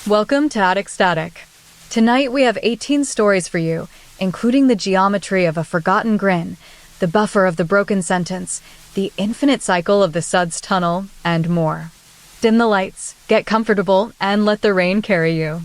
Welcome to Attic Static. Tonight we have 18 stories for you, including the geometry of a forgotten grin, the buffer of the broken sentence, the infinite cycle of the Suds tunnel, and more. Dim the lights, get comfortable, and let the rain carry you.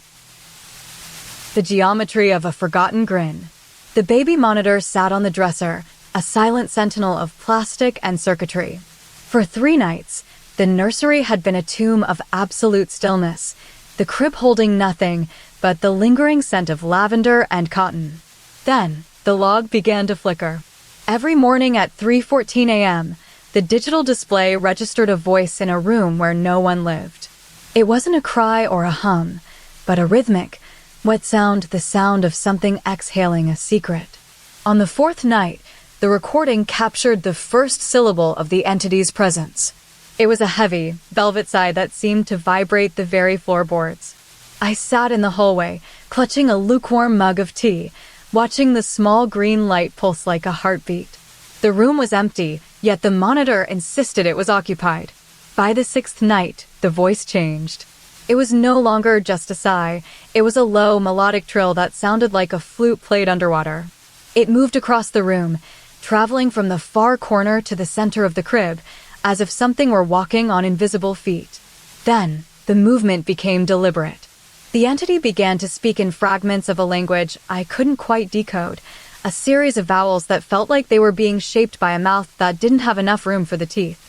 The geometry of a forgotten grin. The baby monitor sat on the dresser, a silent sentinel of plastic and circuitry. For 3 nights, the nursery had been a tomb of absolute stillness, the crib holding nothing but the lingering scent of lavender and cotton. Then, the log began to flicker. Every morning at 3:14 a.m., the digital display registered a voice in a room where no one lived. It wasn't a cry or a hum, but a rhythmic, wet sound, the sound of something exhaling a secret. On the 4th night, the recording captured the first syllable of the entity's presence. It was a heavy, velvet sigh that seemed to vibrate the very floorboards. I sat in the hallway, clutching a lukewarm mug of tea, watching the small green light pulse like a heartbeat. The room was empty, yet the monitor insisted it was occupied. By the 6th night, the voice changed. It was no longer just a sigh. It was a low, melodic trill that sounded like a flute played underwater. It moved across the room, traveling from the far corner to the center of the crib, as if something were walking on invisible feet. Then, the movement became deliberate. The entity began to speak in fragments of a language I couldn't quite decode, a series of vowels that felt like they were being shaped by a mouth that didn't have enough room for the teeth.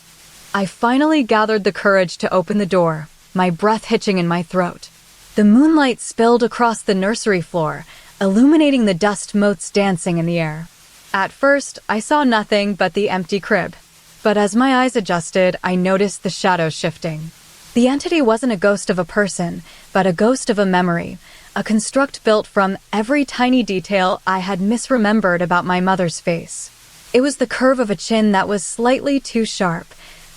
I finally gathered the courage to open the door, my breath hitching in my throat. The moonlight spilled across the nursery floor, illuminating the dust motes dancing in the air. At first, I saw nothing but the empty crib. But as my eyes adjusted, I noticed the shadows shifting. The entity wasn't a ghost of a person, but a ghost of a memory, a construct built from every tiny detail I had misremembered about my mother's face. It was the curve of a chin that was slightly too sharp,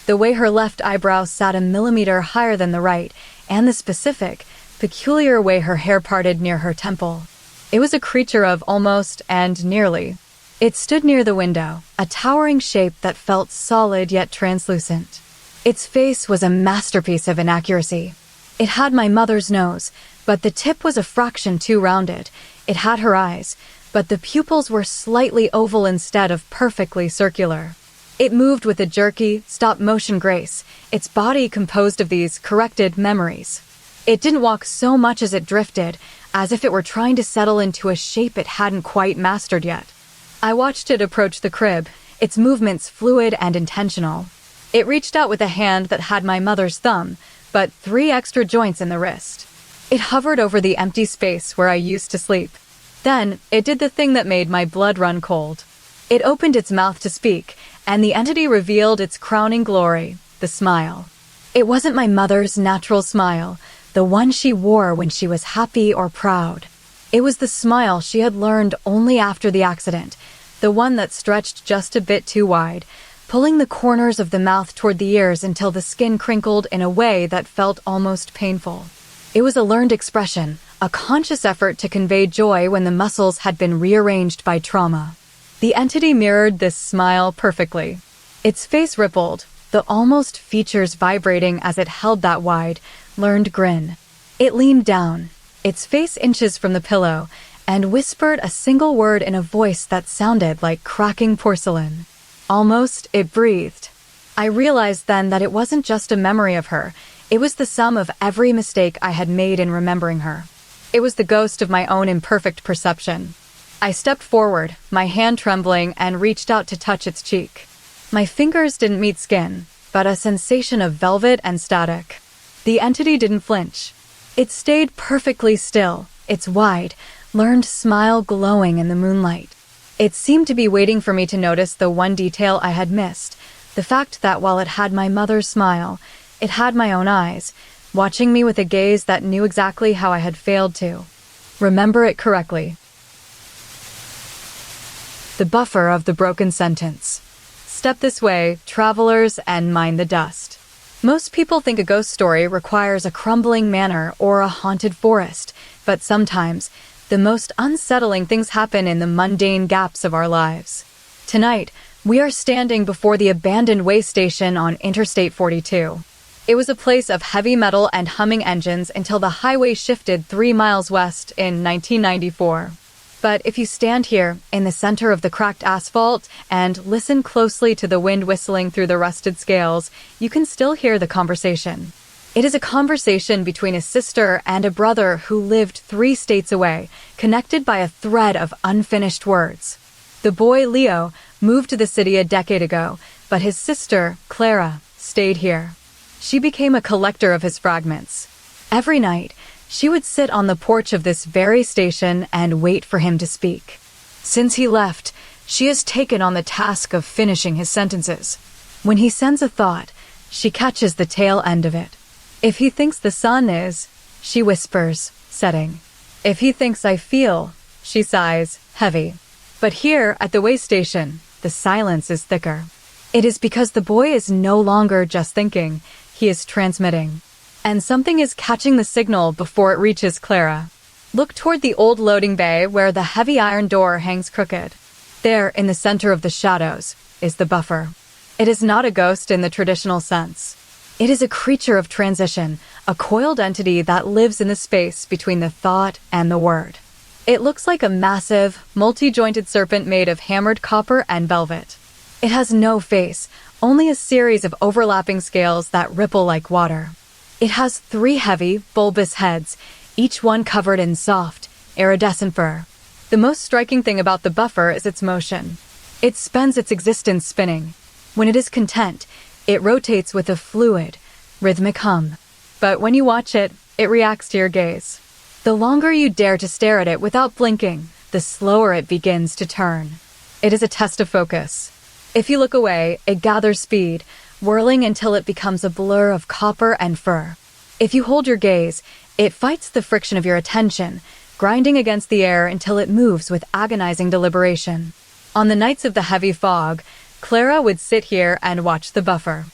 the way her left eyebrow sat a millimeter higher than the right, and the specific, peculiar way her hair parted near her temple. It was a creature of almost and nearly. It stood near the window, a towering shape that felt solid yet translucent. Its face was a masterpiece of inaccuracy. It had my mother's nose, but the tip was a fraction too rounded. It had her eyes, but the pupils were slightly oval instead of perfectly circular. It moved with a jerky, stop-motion grace, its body composed of these corrected memories. It didn't walk so much as it drifted, as if it were trying to settle into a shape it hadn't quite mastered yet. I watched it approach the crib, its movements fluid and intentional. It reached out with a hand that had my mother's thumb, but 3 extra joints in the wrist. It hovered over the empty space where I used to sleep. Then, it did the thing that made my blood run cold. It opened its mouth to speak, and the entity revealed its crowning glory, the smile. It wasn't my mother's natural smile, the one she wore when she was happy or proud. It was the smile she had learned only after the accident, the one that stretched just a bit too wide, pulling the corners of the mouth toward the ears until the skin crinkled in a way that felt almost painful. It was a learned expression, a conscious effort to convey joy when the muscles had been rearranged by trauma. The entity mirrored this smile perfectly. Its face rippled, the almost features vibrating as it held that wide, learned grin. It leaned down, its face inches from the pillow, and whispered a single word in a voice that sounded like cracking porcelain. Almost, it breathed. I realized then that it wasn't just a memory of her, it was the sum of every mistake I had made in remembering her. It was the ghost of my own imperfect perception. I stepped forward, my hand trembling, and reached out to touch its cheek. My fingers didn't meet skin, but a sensation of velvet and static. The entity didn't flinch. It stayed perfectly still, its wide, learned smile glowing in the moonlight. It seemed to be waiting for me to notice the one detail I had missed, the fact that while it had my mother's smile, it had my own eyes, watching me with a gaze that knew exactly how I had failed to remember it correctly. The buffer of the broken sentence. Step this way, travelers, and mind the dust. Most people think a ghost story requires a crumbling manor or a haunted forest, but sometimes the most unsettling things happen in the mundane gaps of our lives. Tonight, we are standing before the abandoned way station on Interstate 42. It was a place of heavy metal and humming engines until the highway shifted 3 miles west in 1994. But if you stand here, in the center of the cracked asphalt, and listen closely to the wind whistling through the rusted scales, you can still hear the conversation. It is a conversation between a sister and a brother who lived 3 states away, connected by a thread of unfinished words. The boy, Leo, moved to the city a decade ago, but his sister, Clara, stayed here. She became a collector of his fragments. Every night, she would sit on the porch of this very station and wait for him to speak. Since he left, she has taken on the task of finishing his sentences. When he sends a thought, she catches the tail end of it. If he thinks the sun is, she whispers, setting. If he thinks I feel, she sighs, heavy. But here, at the way station, the silence is thicker. It is because the boy is no longer just thinking, he is transmitting. And something is catching the signal before it reaches Clara. Look toward the old loading bay where the heavy iron door hangs crooked. There, in the center of the shadows, is the buffer. It is not a ghost in the traditional sense. It is a creature of transition, a coiled entity that lives in the space between the thought and the word. It looks like a massive, multi-jointed serpent made of hammered copper and velvet. It has no face, only a series of overlapping scales that ripple like water. It has 3 heavy, bulbous heads, each one covered in soft, iridescent fur. The most striking thing about the buffer is its motion. It spends its existence spinning. When it is content, it rotates with a fluid, rhythmic hum. But when you watch it, it reacts to your gaze. The longer you dare to stare at it without blinking, the slower it begins to turn. It is a test of focus. If you look away, it gathers speed, whirling until it becomes a blur of copper and fur. If you hold your gaze, it fights the friction of your attention, grinding against the air until it moves with agonizing deliberation. On the nights of the heavy fog, Clara would sit here and watch the buffer.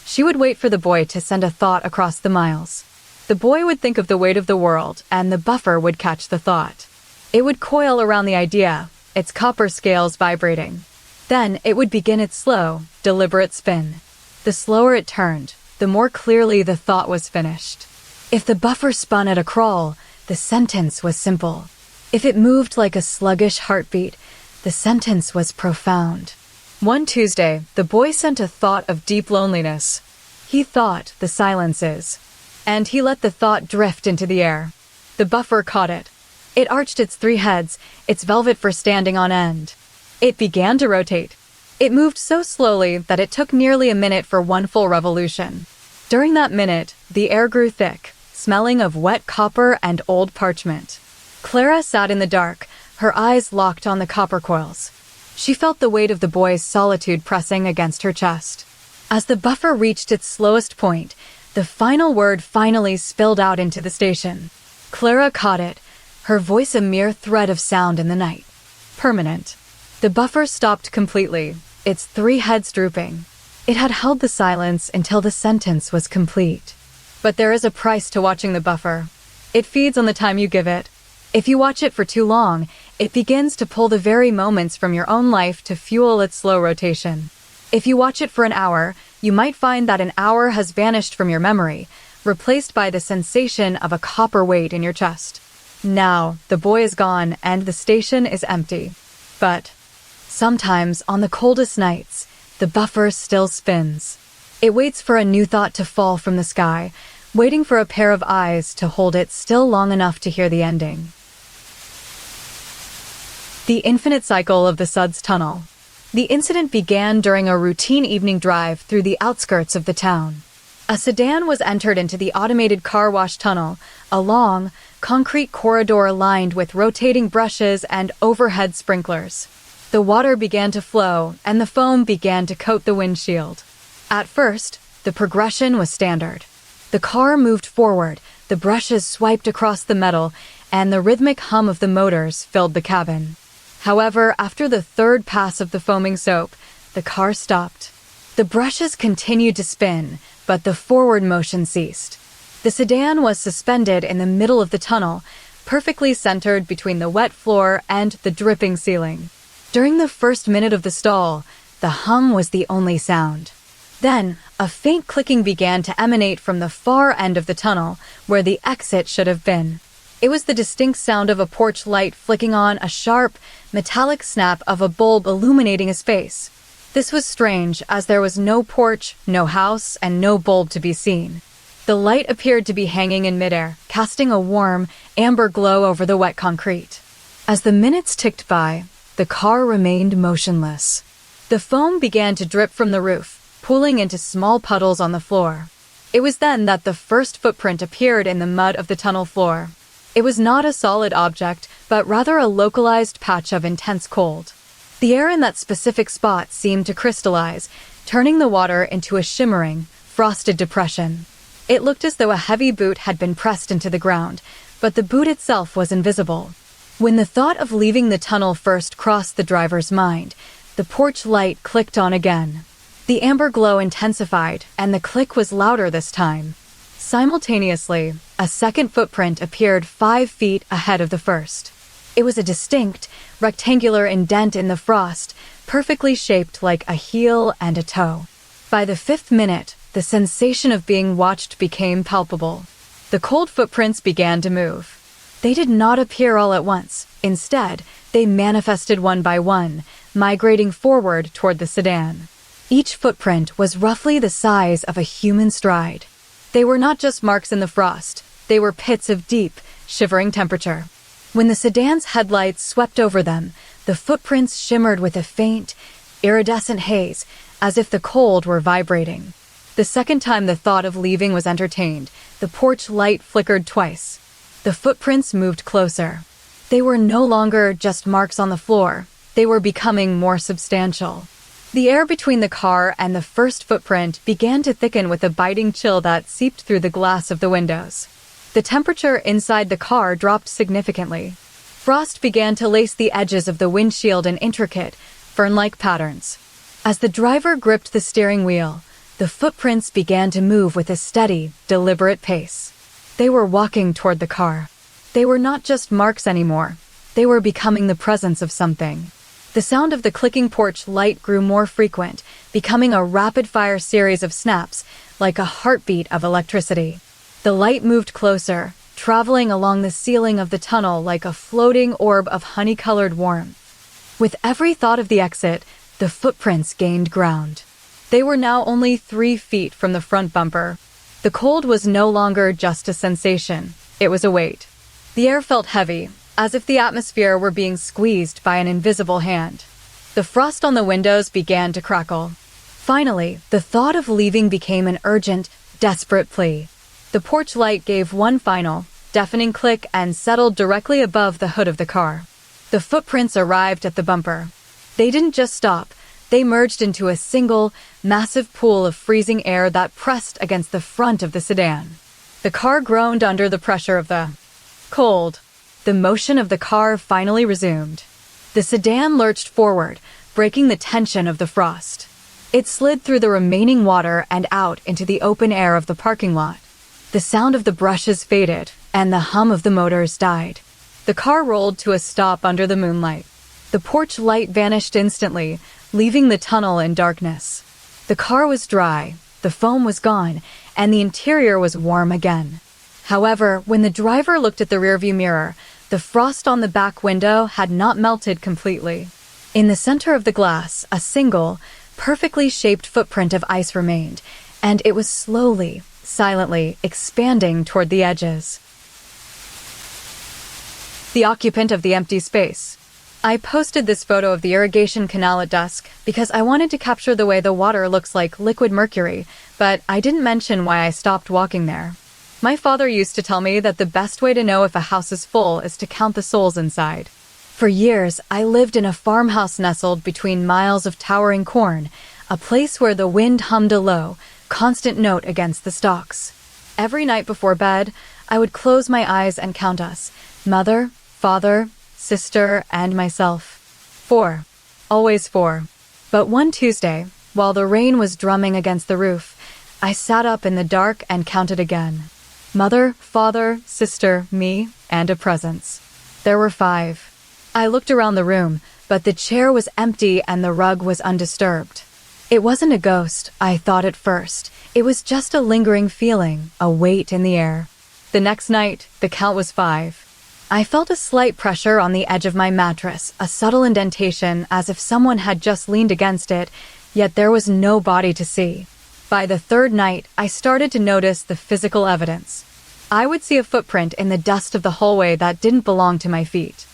She would wait for the boy to send a thought across the miles. The boy would think of the weight of the world, and the buffer would catch the thought. It would coil around the idea, its copper scales vibrating. Then it would begin its slow, deliberate spin. The slower it turned, the more clearly the thought was finished. If the buffer spun at a crawl, the sentence was simple. If it moved like a sluggish heartbeat, the sentence was profound. One Tuesday, the boy sent a thought of deep loneliness. He thought the silence is. And he let the thought drift into the air. The buffer caught it. It arched its 3 heads, its velvet fur standing on end. It began to rotate. It moved so slowly that it took nearly a minute for one full revolution. During that minute, the air grew thick, smelling of wet copper and old parchment. Clara sat in the dark, her eyes locked on the copper coils. She felt the weight of the boy's solitude pressing against her chest. As the buffer reached its slowest point, the final word finally spilled out into the station. Clara caught it, her voice a mere thread of sound in the night. Permanent. The buffer stopped completely, its 3 heads drooping. It had held the silence until the sentence was complete. But there is a price to watching the buffer. It feeds on the time you give it. If you watch it for too long, it begins to pull the very moments from your own life to fuel its slow rotation. If you watch it for an hour, you might find that an hour has vanished from your memory, replaced by the sensation of a copper weight in your chest. Now, the boy is gone and the station is empty. But sometimes, on the coldest nights, the buffer still spins. It waits for a new thought to fall from the sky, waiting for a pair of eyes to hold it still long enough to hear the ending. The infinite cycle of the Suds tunnel. The incident began during a routine evening drive through the outskirts of the town. A sedan was entered into the automated car wash tunnel, a long, concrete corridor lined with rotating brushes and overhead sprinklers. The water began to flow, and the foam began to coat the windshield. At first, the progression was standard. The car moved forward, the brushes swiped across the metal, and the rhythmic hum of the motors filled the cabin. However, after the 3rd pass of the foaming soap, the car stopped. The brushes continued to spin, but the forward motion ceased. The sedan was suspended in the middle of the tunnel, perfectly centered between the wet floor and the dripping ceiling. During the first minute of the stall, the hum was the only sound. Then, a faint clicking began to emanate from the far end of the tunnel, where the exit should have been. It was the distinct sound of a porch light flicking on, a sharp, metallic snap of a bulb illuminating his face. This was strange, as there was no porch, no house, and no bulb to be seen. The light appeared to be hanging in midair, casting a warm, amber glow over the wet concrete. As the minutes ticked by, the car remained motionless. The foam began to drip from the roof, pooling into small puddles on the floor. It was then that the first footprint appeared in the mud of the tunnel floor. It was not a solid object, but rather a localized patch of intense cold. The air in that specific spot seemed to crystallize, turning the water into a shimmering, frosted depression. It looked as though a heavy boot had been pressed into the ground, but the boot itself was invisible. When the thought of leaving the tunnel first crossed the driver's mind, the porch light clicked on again. The amber glow intensified, and the click was louder this time. Simultaneously, a second footprint appeared 5 feet ahead of the first. It was a distinct, rectangular indent in the frost, perfectly shaped like a heel and a toe. By the 5th minute, the sensation of being watched became palpable. The cold footprints began to move. They did not appear all at once. Instead, they manifested one by one, migrating forward toward the sedan. Each footprint was roughly the size of a human stride. They were not just marks in the frost, they were pits of deep, shivering temperature. When the sedan's headlights swept over them, the footprints shimmered with a faint, iridescent haze, as if the cold were vibrating. The second time the thought of leaving was entertained, the porch light flickered twice. The footprints moved closer. They were no longer just marks on the floor, they were becoming more substantial. The air between the car and the first footprint began to thicken with a biting chill that seeped through the glass of the windows. The temperature inside the car dropped significantly. Frost began to lace the edges of the windshield in intricate, fern-like patterns. As the driver gripped the steering wheel, the footprints began to move with a steady, deliberate pace. They were walking toward the car. They were not just marks anymore. They were becoming the presence of something. The sound of the clicking porch light grew more frequent, becoming a rapid-fire series of snaps, like a heartbeat of electricity. The light moved closer, traveling along the ceiling of the tunnel like a floating orb of honey-colored warmth. With every thought of the exit, the footprints gained ground. They were now only 3 feet from the front bumper. The cold was no longer just a sensation, it was a weight. The air felt heavy, as if the atmosphere were being squeezed by an invisible hand. The frost on the windows began to crackle. Finally, the thought of leaving became an urgent, desperate plea. The porch light gave one final, deafening click and settled directly above the hood of the car. The footprints arrived at the bumper. They didn't just stop, they merged into a single, massive pool of freezing air that pressed against the front of the sedan. The car groaned under the pressure of the cold. The motion of the car finally resumed. The sedan lurched forward, breaking the tension of the frost. It slid through the remaining water and out into the open air of the parking lot. The sound of the brushes faded, and the hum of the motors died. The car rolled to a stop under the moonlight. The porch light vanished instantly, leaving the tunnel in darkness. The car was dry, the foam was gone, and the interior was warm again. However, when the driver looked at the rearview mirror, the frost on the back window had not melted completely. In the center of the glass, a single, perfectly shaped footprint of ice remained, and it was slowly, silently expanding toward the edges. The occupant of the empty space. I posted this photo of the irrigation canal at dusk because I wanted to capture the way the water looks like liquid mercury, but I didn't mention why I stopped walking there. My father used to tell me that the best way to know if a house is full is to count the souls inside. For years, I lived in a farmhouse nestled between miles of towering corn, a place where the wind hummed a low, constant note against the stalks. Every night before bed, I would close my eyes and count us: mother, father, sister, and myself. 4. Always 4. But one Tuesday, while the rain was drumming against the roof, I sat up in the dark and counted again. Mother, father, sister, me, and a presence. There were 5. I looked around the room, but the chair was empty and the rug was undisturbed. It wasn't a ghost, I thought at first. It was just a lingering feeling, a weight in the air. The next night, the count was 5. I felt a slight pressure on the edge of my mattress, a subtle indentation as if someone had just leaned against it, yet there was no body to see. By the 3rd night, I started to notice the physical evidence. I would see a footprint in the dust of the hallway that didn't belong to my feet.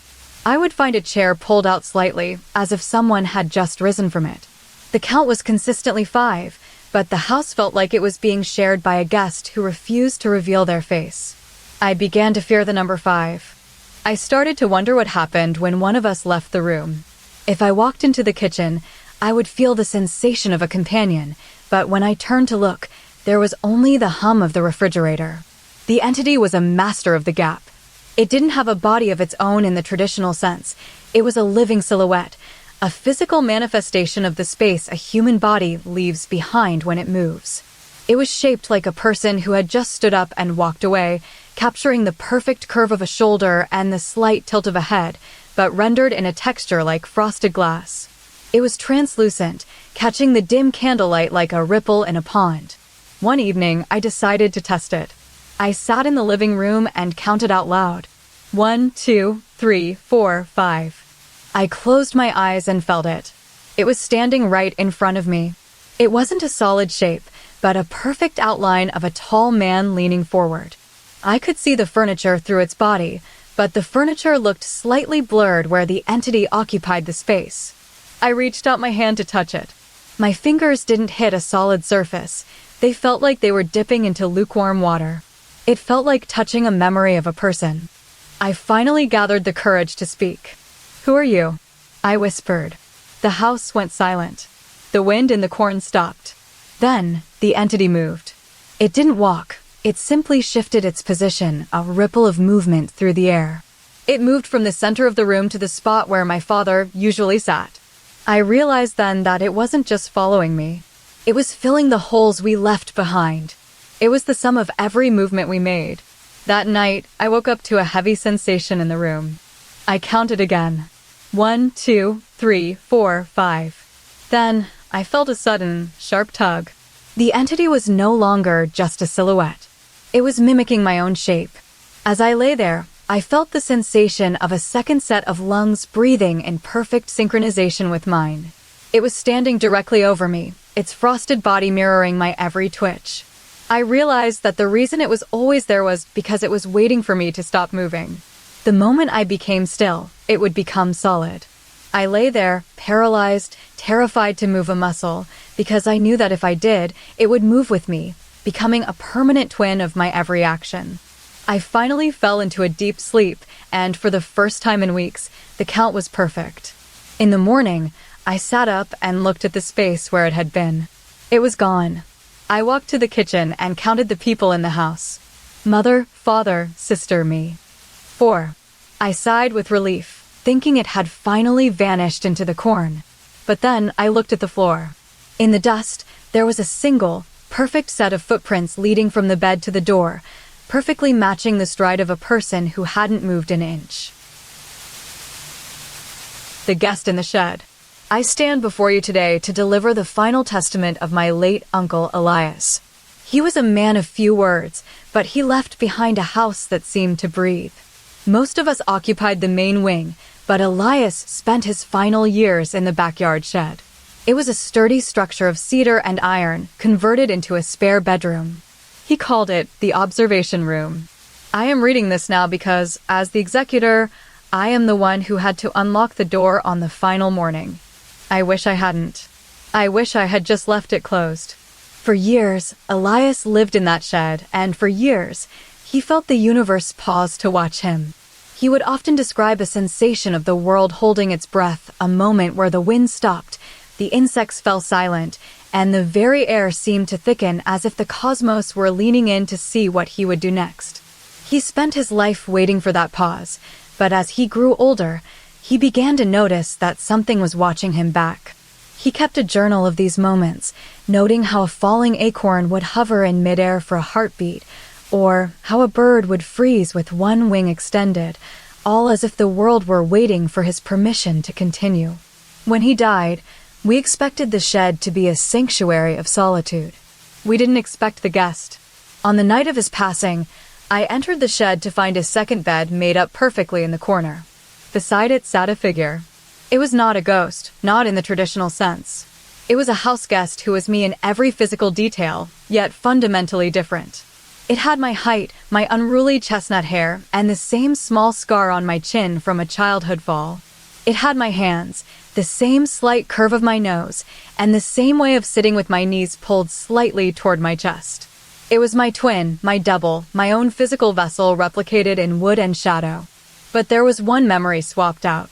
I would find a chair pulled out slightly, as if someone had just risen from it. The count was consistently 5, but the house felt like it was being shared by a guest who refused to reveal their face. I began to fear the number 5. I started to wonder what happened when one of us left the room. If I walked into the kitchen, I would feel the sensation of a companion, but when I turned to look, there was only the hum of the refrigerator. The entity was a master of the gap. It didn't have a body of its own in the traditional sense. It was a living silhouette, a physical manifestation of the space a human body leaves behind when it moves. It was shaped like a person who had just stood up and walked away, capturing the perfect curve of a shoulder and the slight tilt of a head, but rendered in a texture like frosted glass. It was translucent, catching the dim candlelight like a ripple in a pond. One evening, I decided to test it. I sat in the living room and counted out loud. 1, 2, 3, 4, 5. I closed my eyes and felt it. It was standing right in front of me. It wasn't a solid shape, but a perfect outline of a tall man leaning forward. I could see the furniture through its body, but the furniture looked slightly blurred where the entity occupied the space. I reached out my hand to touch it. My fingers didn't hit a solid surface. They felt like they were dipping into lukewarm water. It felt like touching a memory of a person. I finally gathered the courage to speak. "Who are you?" I whispered. The house went silent. The wind in the corn stopped. Then, the entity moved. It didn't walk. It simply shifted its position, a ripple of movement through the air. It moved from the center of the room to the spot where my father usually sat. I realized then that it wasn't just following me. It was filling the holes we left behind. It was the sum of every movement we made. That night, I woke up to a heavy sensation in the room. I counted again. 1, 2, 3, 4, 5. Then, I felt a sudden, sharp tug. The entity was no longer just a silhouette. It was mimicking my own shape. As I lay there, I felt the sensation of a second set of lungs breathing in perfect synchronization with mine. It was standing directly over me, its frosted body mirroring my every twitch. I realized that the reason it was always there was because it was waiting for me to stop moving. The moment I became still, it would become solid. I lay there, paralyzed, terrified to move a muscle, because I knew that if I did, it would move with me, becoming a permanent twin of my every action. I finally fell into a deep sleep, and for the first time in weeks, the count was perfect. In the morning, I sat up and looked at the space where it had been. It was gone. I walked to the kitchen and counted the people in the house. Mother, father, sister, me. 4. I sighed with relief, thinking it had finally vanished into the corn. But then I looked at the floor. In the dust, there was a single, perfect set of footprints leading from the bed to the door, perfectly matching the stride of a person who hadn't moved an inch. The guest in the shed. I stand before you today to deliver the final testament of my late uncle Elias. He was a man of few words, but he left behind a house that seemed to breathe. Most of us occupied the main wing, but Elias spent his final years in the backyard shed. It was a sturdy structure of cedar and iron, converted into a spare bedroom. He called it the observation room. I am reading this now because, as the executor, I am the one who had to unlock the door on the final morning. I wish I hadn't. I wish I had just left it closed. For years, Elias lived in that shed, and for years, he felt the universe pause to watch him. He would often describe a sensation of the world holding its breath, a moment where the wind stopped, the insects fell silent, and the very air seemed to thicken as if the cosmos were leaning in to see what he would do next. He spent his life waiting for that pause, but as he grew older, he began to notice that something was watching him back. He kept a journal of these moments, noting how a falling acorn would hover in midair for a heartbeat, or how a bird would freeze with one wing extended, all as if the world were waiting for his permission to continue. When he died, We expected the shed to be a sanctuary of solitude. We didn't expect the guest. On the night of his passing, I entered the shed to find his second bed made up perfectly in the corner. Beside it sat a figure. It was not a ghost, not in the traditional sense. It was a house guest who was me in every physical detail, yet fundamentally different. It had my height, my unruly chestnut hair, and the same small scar on my chin from a childhood fall. It had my hands, the same slight curve of my nose, and the same way of sitting with my knees pulled slightly toward my chest. It was my twin, my double, my own physical vessel replicated in wood and shadow. But there was one memory swapped out.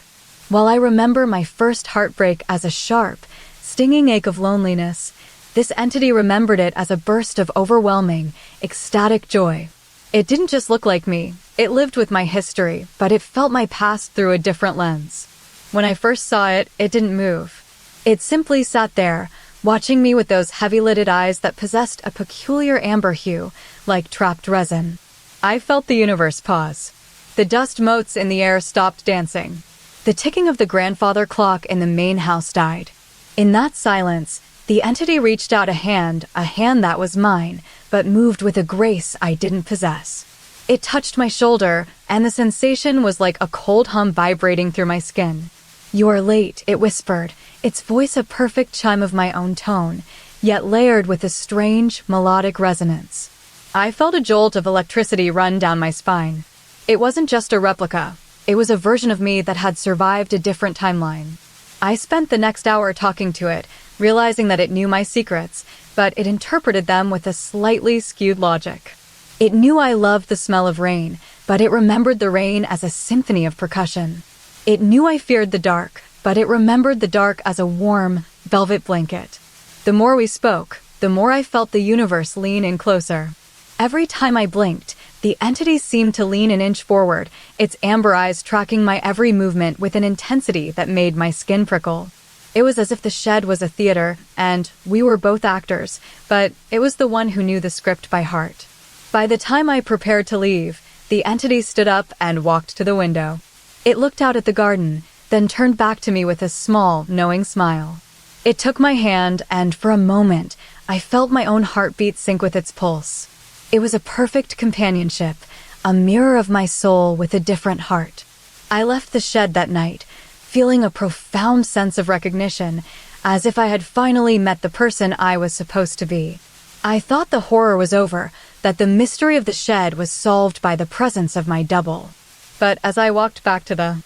While I remember my first heartbreak as a sharp, stinging ache of loneliness, this entity remembered it as a burst of overwhelming, ecstatic joy. It didn't just look like me. It lived with my history, but it felt my past through a different lens. When I first saw it, it didn't move. It simply sat there, watching me with those heavy-lidded eyes that possessed a peculiar amber hue, like trapped resin. I felt the universe pause. The dust motes in the air stopped dancing. The ticking of the grandfather clock in the main house died. In that silence, the entity reached out a hand that was mine, but moved with a grace I didn't possess. It touched my shoulder, and the sensation was like a cold hum vibrating through my skin. "You are late," it whispered, its voice a perfect chime of my own tone, yet layered with a strange, melodic resonance. I felt a jolt of electricity run down my spine. It wasn't just a replica. It was a version of me that had survived a different timeline. I spent the next hour talking to it, realizing that it knew my secrets, but it interpreted them with a slightly skewed logic. It knew I loved the smell of rain, but it remembered the rain as a symphony of percussion. It knew I feared the dark, but it remembered the dark as a warm, velvet blanket. The more we spoke, the more I felt the universe lean in closer. Every time I blinked, the entity seemed to lean an inch forward, its amber eyes tracking my every movement with an intensity that made my skin prickle. It was as if the shed was a theater, and we were both actors, but it was the one who knew the script by heart. By the time I prepared to leave, the entity stood up and walked to the window. It looked out at the garden, then turned back to me with a small, knowing smile. It took my hand, and for a moment, I felt my own heartbeat sync with its pulse. It was a perfect companionship, a mirror of my soul with a different heart. I left the shed that night, feeling a profound sense of recognition, as if I had finally met the person I was supposed to be. I thought the horror was over, that the mystery of the shed was solved by the presence of my double. But as I walked back to the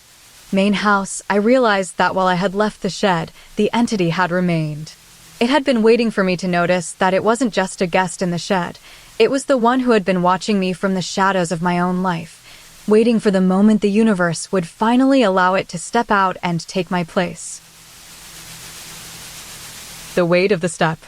main house, I realized that while I had left the shed, the entity had remained. It had been waiting for me to notice that it wasn't just a guest in the shed. It was the one who had been watching me from the shadows of my own life, waiting for the moment the universe would finally allow it to step out and take my place. The weight of the step.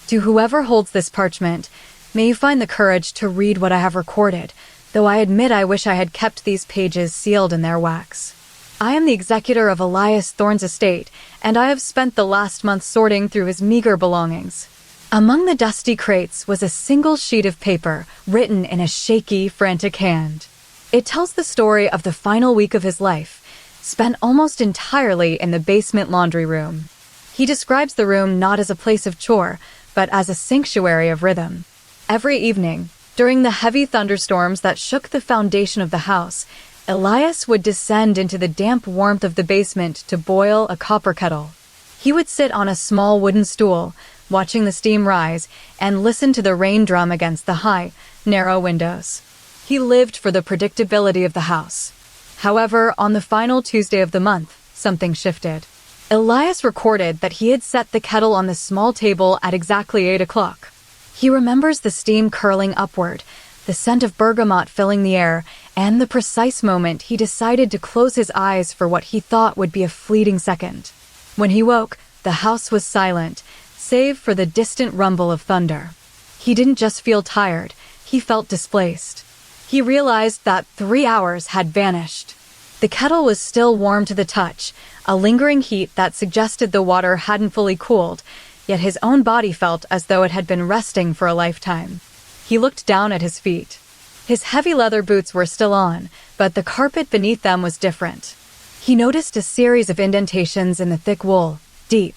To whoever holds this parchment, may you find the courage to read what I have recorded, though I admit I wish I had kept these pages sealed in their wax. I am the executor of Elias Thorne's estate, and I have spent the last month sorting through his meager belongings. Among the dusty crates was a single sheet of paper written in a shaky, frantic hand. It tells the story of the final week of his life, spent almost entirely in the basement laundry room. He describes the room not as a place of chore, but as a sanctuary of rhythm. Every evening, during the heavy thunderstorms that shook the foundation of the house, Elias would descend into the damp warmth of the basement to boil a copper kettle. He would sit on a small wooden stool, watching the steam rise, and listen to the rain drum against the high, narrow windows. He lived for the predictability of the house. However, on the final Tuesday of the month, something shifted. Elias recorded that he had set the kettle on the small table at exactly 8 o'clock. He remembers the steam curling upward, the scent of bergamot filling the air, and the precise moment he decided to close his eyes for what he thought would be a fleeting second. When he woke, the house was silent, save for the distant rumble of thunder. He didn't just feel tired, he felt displaced. He realized that 3 hours had vanished. The kettle was still warm to the touch, a lingering heat that suggested the water hadn't fully cooled, yet his own body felt as though it had been resting for a lifetime. He looked down at his feet. His heavy leather boots were still on, but the carpet beneath them was different. He noticed a series of indentations in the thick wool, deep,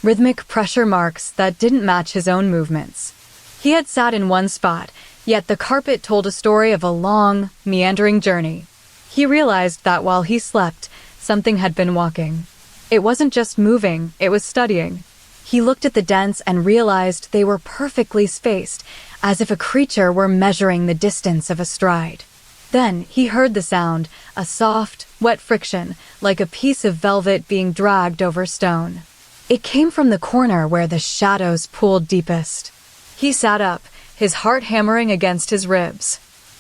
rhythmic pressure marks that didn't match his own movements. He had sat in one spot, yet the carpet told a story of a long, meandering journey. He realized that while he slept, something had been walking. It wasn't just moving, it was studying. He looked at the dents and realized they were perfectly spaced, as if a creature were measuring the distance of a stride. Then he heard the sound, a soft, wet friction, like a piece of velvet being dragged over stone. It came from the corner where the shadows pooled deepest. He sat up, his heart hammering against his ribs.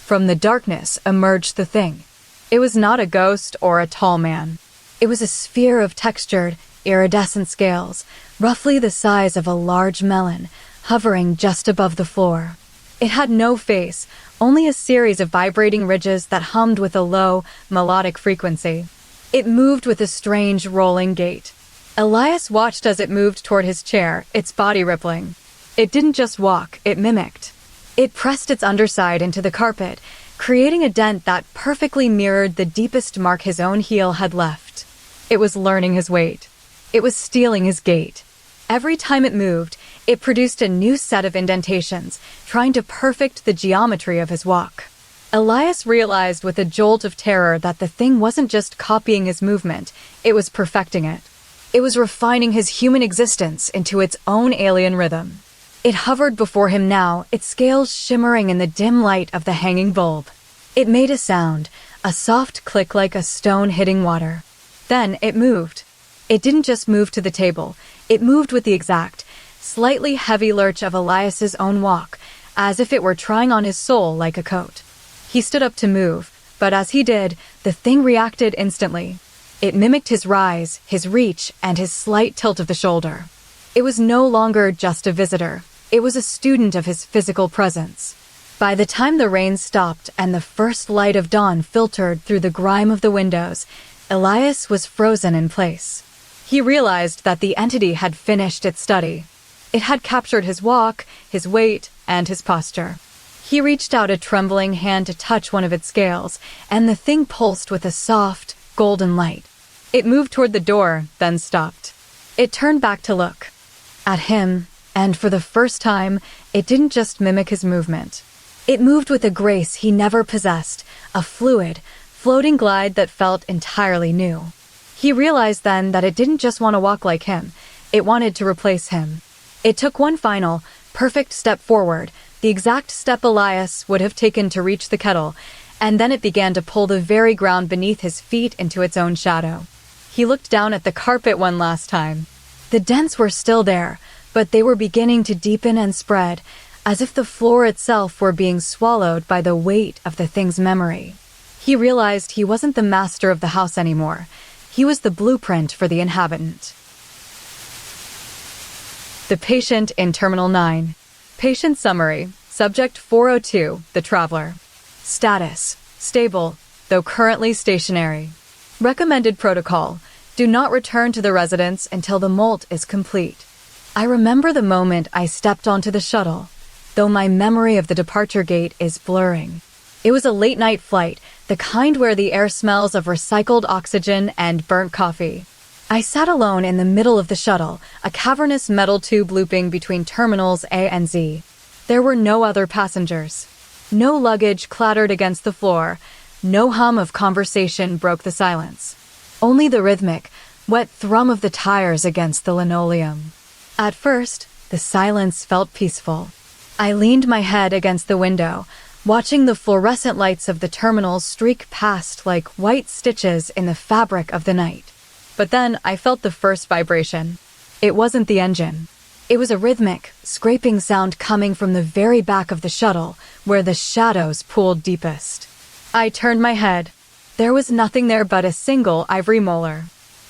From the darkness emerged the thing. It was not a ghost or a tall man. It was a sphere of textured, iridescent scales, roughly the size of a large melon, hovering just above the floor. It had no face, only a series of vibrating ridges that hummed with a low, melodic frequency. It moved with a strange, rolling gait. Elias watched as it moved toward his chair, its body rippling. It didn't just walk, it mimicked. It pressed its underside into the carpet, creating a dent that perfectly mirrored the deepest mark his own heel had left. It was learning his weight. It was stealing his gait. Every time it moved, it produced a new set of indentations, trying to perfect the geometry of his walk. Elias realized with a jolt of terror that the thing wasn't just copying his movement, it was perfecting it. It was refining his human existence into its own alien rhythm. It hovered before him now, its scales shimmering in the dim light of the hanging bulb. It made a sound, a soft click like a stone hitting water. Then it moved. It didn't just move to the table, it moved with the exact, slightly heavy lurch of Elias's own walk, as if it were trying on his soul like a coat. He stood up to move, but as he did, the thing reacted instantly. It mimicked his rise, his reach, and his slight tilt of the shoulder. It was no longer just a visitor. It was a student of his physical presence. By the time the rain stopped and the first light of dawn filtered through the grime of the windows, Elias was frozen in place. He realized that the entity had finished its study. It had captured his walk, his weight, and his posture. He reached out a trembling hand to touch one of its scales, and the thing pulsed with a soft, golden light. It moved toward the door, then stopped. It turned back to look at him, and for the first time, it didn't just mimic his movement. It moved with a grace he never possessed, a fluid, floating glide that felt entirely new. He realized then that it didn't just want to walk like him, it wanted to replace him. It took one final, perfect step forward, the exact step Elias would have taken to reach the kettle, and then it began to pull the very ground beneath his feet into its own shadow. He looked down at the carpet one last time. The dents were still there, but they were beginning to deepen and spread, as if the floor itself were being swallowed by the weight of the thing's memory. He realized he wasn't the master of the house anymore. He was the blueprint for the inhabitant. The Patient in Terminal 9. Patient Summary. Subject 402, the Traveler. Status. Stable, though currently stationary. Recommended protocol. Do not return to the residence until the molt is complete. I remember the moment I stepped onto the shuttle, though my memory of the departure gate is blurring. It was a late-night flight, the kind where the air smells of recycled oxygen and burnt coffee. I sat alone in the middle of the shuttle, a cavernous metal tube looping between terminals A and Z. There were no other passengers. No luggage clattered against the floor. No hum of conversation broke the silence. Only the rhythmic, wet thrum of the tires against the linoleum. At first, the silence felt peaceful. I leaned my head against the window, watching the fluorescent lights of the terminals streak past like white stitches in the fabric of the night. But then I felt the first vibration. It wasn't the engine. It was a rhythmic, scraping sound coming from the very back of the shuttle, where the shadows pooled deepest. I turned my head. There was nothing there but a single ivory molar.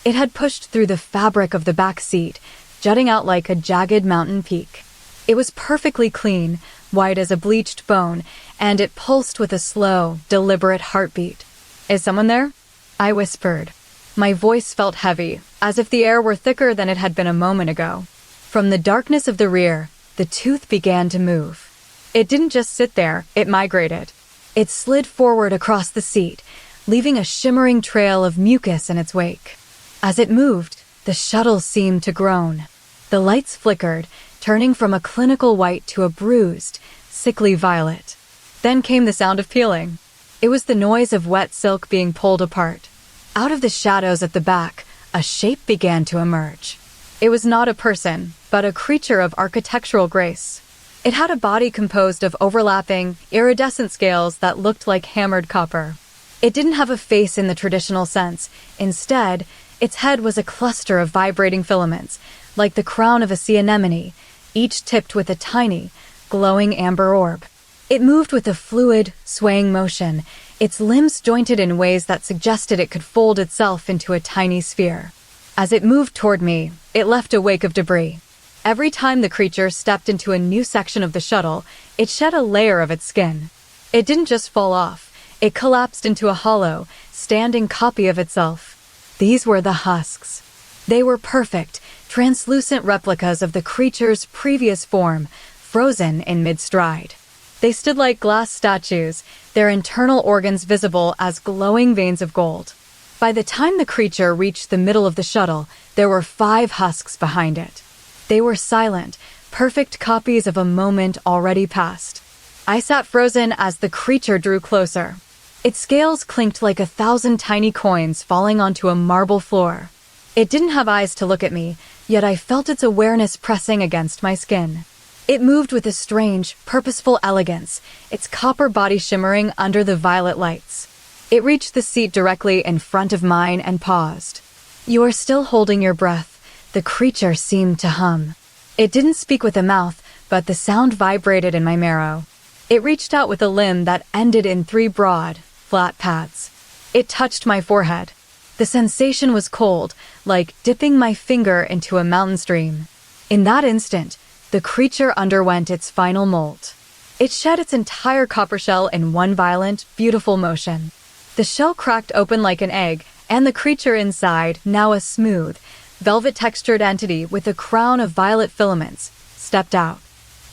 It had pushed through the fabric of the back seat, jutting out like a jagged mountain peak. It was perfectly clean, white as a bleached bone, and it pulsed with a slow, deliberate heartbeat. "Is someone there?" I whispered. My voice felt heavy, as if the air were thicker than it had been a moment ago. From the darkness of the rear, the tooth began to move. It didn't just sit there, it migrated. It slid forward across the seat, leaving a shimmering trail of mucus in its wake. As it moved, the shuttle seemed to groan. The lights flickered, turning from a clinical white to a bruised, sickly violet. Then came the sound of peeling. It was the noise of wet silk being pulled apart. Out of the shadows at the back, a shape began to emerge. It was not a person, but a creature of architectural grace. It had a body composed of overlapping, iridescent scales that looked like hammered copper. It didn't have a face in the traditional sense. Instead, its head was a cluster of vibrating filaments, like the crown of a sea anemone, each tipped with a tiny, glowing amber orb. It moved with a fluid, swaying motion, its limbs jointed in ways that suggested it could fold itself into a tiny sphere. As it moved toward me, it left a wake of debris. Every time the creature stepped into a new section of the shuttle, it shed a layer of its skin. It didn't just fall off, it collapsed into a hollow, standing copy of itself. These were the husks. They were perfect, translucent replicas of the creature's previous form, frozen in mid-stride. They stood like glass statues, their internal organs visible as glowing veins of gold. By the time the creature reached the middle of the shuttle, there were 5 husks behind it. They were silent, perfect copies of a moment already past. I sat frozen as the creature drew closer. Its scales clinked like 1,000 tiny coins falling onto a marble floor. It didn't have eyes to look at me, yet I felt its awareness pressing against my skin. It moved with a strange, purposeful elegance, its copper body shimmering under the violet lights. It reached the seat directly in front of mine and paused. "You are still holding your breath," the creature seemed to hum. It didn't speak with a mouth, but the sound vibrated in my marrow. It reached out with a limb that ended in 3 broad, flat pads. It touched my forehead. The sensation was cold, like dipping my finger into a mountain stream. In that instant, the creature underwent its final molt. It shed its entire copper shell in one violent, beautiful motion. The shell cracked open like an egg, and the creature inside, now a smooth, velvet-textured entity with a crown of violet filaments, stepped out.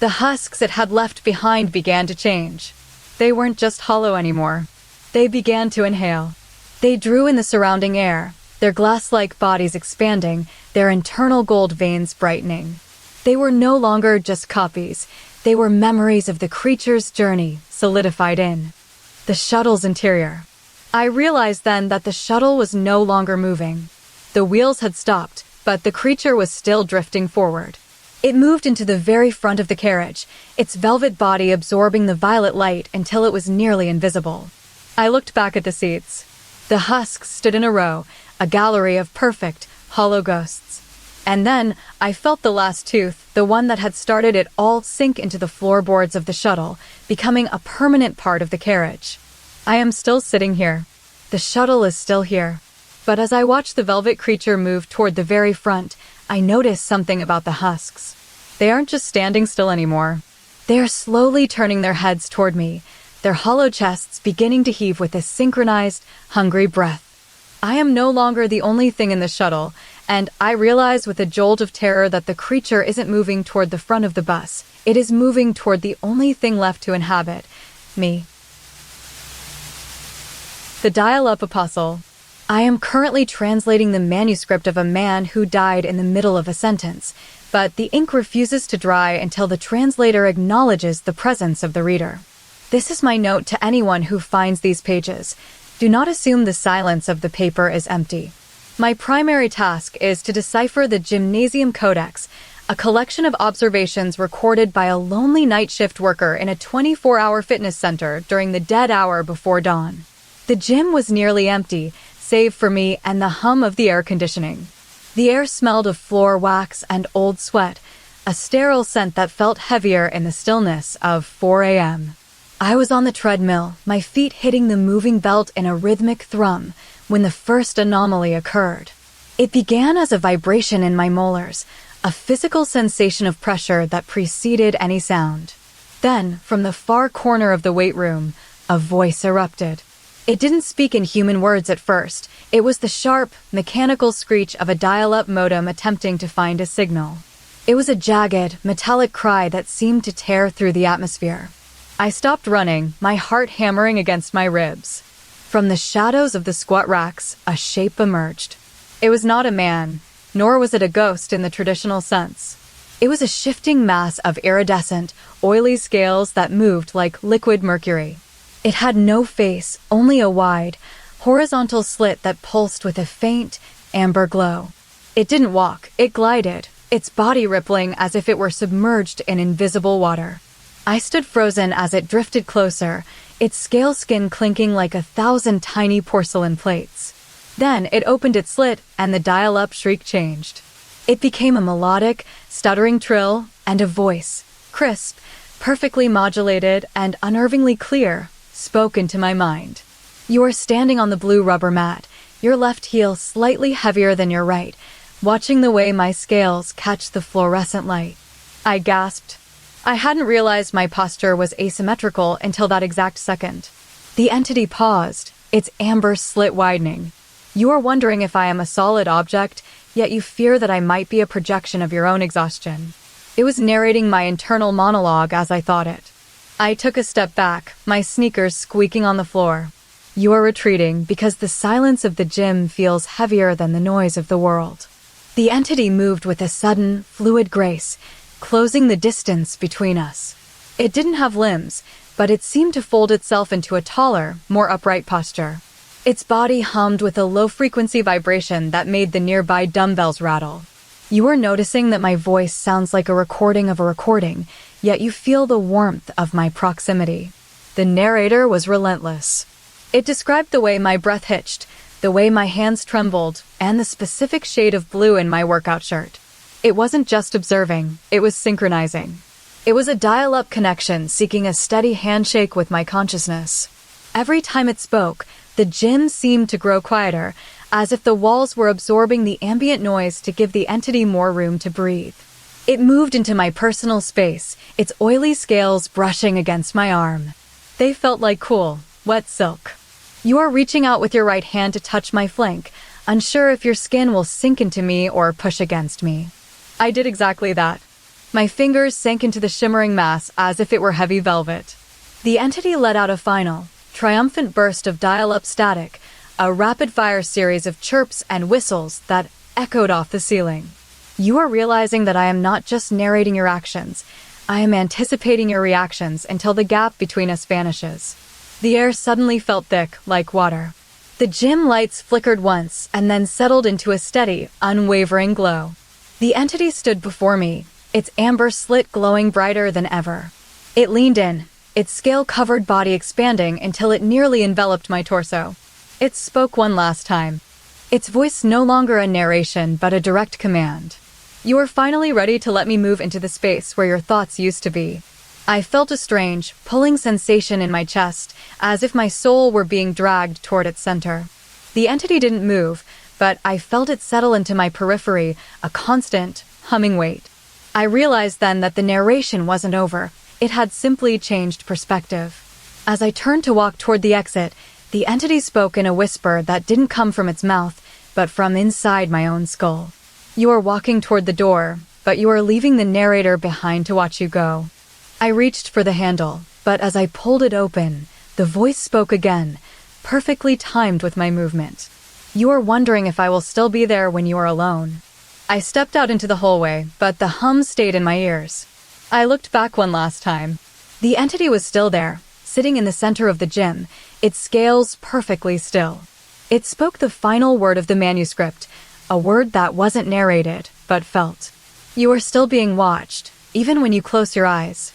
The husks it had left behind began to change. They weren't just hollow anymore. They began to inhale. They drew in the surrounding air, their glass-like bodies expanding, their internal gold veins brightening. They were no longer just copies. They were memories of the creature's journey, solidified in the shuttle's interior. I realized then that the shuttle was no longer moving. The wheels had stopped, but the creature was still drifting forward. It moved into the very front of the carriage, its velvet body absorbing the violet light until it was nearly invisible. I looked back at the seats. The husks stood in a row, a gallery of perfect, hollow ghosts. And then I felt the last tooth, the one that had started it all, sink into the floorboards of the shuttle, becoming a permanent part of the carriage. I am still sitting here. The shuttle is still here. But as I watched the velvet creature move toward the very front, I noticed something about the husks. They aren't just standing still anymore. They are slowly turning their heads toward me, their hollow chests beginning to heave with a synchronized, hungry breath. I am no longer the only thing in the shuttle, and I realize with a jolt of terror that the creature isn't moving toward the front of the bus. It is moving toward the only thing left to inhabit, me. The Dial-Up Apostle. I am currently translating the manuscript of a man who died in the middle of a sentence, but the ink refuses to dry until the translator acknowledges the presence of the reader. This is my note to anyone who finds these pages. Do not assume the silence of the paper is empty. My primary task is to decipher the Gymnasium Codex, a collection of observations recorded by a lonely night shift worker in a 24-hour fitness center during the dead hour before dawn. The gym was nearly empty, save for me and the hum of the air conditioning. The air smelled of floor wax and old sweat, a sterile scent that felt heavier in the stillness of 4 a.m. I was on the treadmill, my feet hitting the moving belt in a rhythmic thrum, when the first anomaly occurred. It began as a vibration in my molars, a physical sensation of pressure that preceded any sound. Then, from the far corner of the weight room, a voice erupted. It didn't speak in human words at first. It was the sharp, mechanical screech of a dial-up modem attempting to find a signal. It was a jagged, metallic cry that seemed to tear through the atmosphere. I stopped running, my heart hammering against my ribs. From the shadows of the squat racks, a shape emerged. It was not a man. nor was it a ghost in the traditional sense. It was a shifting mass of iridescent, oily scales that moved like liquid mercury. It had no face, only a wide, horizontal slit that pulsed with a faint, amber glow. It didn't walk, it glided, its body rippling as if it were submerged in invisible water. I stood frozen as it drifted closer, its scale skin clinking like 1,000 tiny porcelain plates. Then it opened its slit and the dial-up shriek changed. It became a melodic, stuttering trill and a voice, crisp, perfectly modulated and unnervingly clear, spoke into my mind. You are standing on the blue rubber mat, your left heel slightly heavier than your right, watching the way my scales catch the fluorescent light. I gasped. I hadn't realized my posture was asymmetrical until that exact second. The entity paused, its amber slit widening. You are wondering if I am a solid object, yet you fear that I might be a projection of your own exhaustion. It was narrating my internal monologue as I thought it. I took a step back, my sneakers squeaking on the floor. You are retreating because the silence of the gym feels heavier than the noise of the world. The entity moved with a sudden, fluid grace, closing the distance between us. It didn't have limbs, but it seemed to fold itself into a taller, more upright posture. Its body hummed with a low-frequency vibration that made the nearby dumbbells rattle. You are noticing that my voice sounds like a recording of a recording, yet you feel the warmth of my proximity. The narrator was relentless. It described the way my breath hitched, the way my hands trembled, and the specific shade of blue in my workout shirt. It wasn't just observing, it was synchronizing. It was a dial-up connection seeking a steady handshake with my consciousness. Every time it spoke, the gym seemed to grow quieter, as if the walls were absorbing the ambient noise to give the entity more room to breathe. It moved into my personal space, its oily scales brushing against my arm. They felt like cool, wet silk. You are reaching out with your right hand to touch my flank, unsure if your skin will sink into me or push against me. I did exactly that. My fingers sank into the shimmering mass as if it were heavy velvet. The entity let out a final, triumphant burst of dial-up static, a rapid-fire series of chirps and whistles that echoed off the ceiling. You are realizing that I am not just narrating your actions, I am anticipating your reactions until the gap between us vanishes. The air suddenly felt thick, like water. The gym lights flickered once and then settled into a steady, unwavering glow. The entity stood before me, its amber slit glowing brighter than ever. It leaned in, its scale-covered body expanding until it nearly enveloped my torso. It spoke one last time. Its voice no longer a narration, but a direct command. You are finally ready to let me move into the space where your thoughts used to be. I felt a strange, pulling sensation in my chest, as if my soul were being dragged toward its center. The entity didn't move, but I felt it settle into my periphery, a constant, humming weight. I realized then that the narration wasn't over. It had simply changed perspective. As I turned to walk toward the exit, the entity spoke in a whisper that didn't come from its mouth, but from inside my own skull. You are walking toward the door, but you are leaving the narrator behind to watch you go. I reached for the handle, but as I pulled it open, the voice spoke again, perfectly timed with my movement. You are wondering if I will still be there when you are alone. I stepped out into the hallway, but the hum stayed in my ears. I looked back one last time. The entity was still there, sitting in the center of the gym, its scales perfectly still. It spoke the final word of the manuscript, a word that wasn't narrated, but felt. You are still being watched, even when you close your eyes.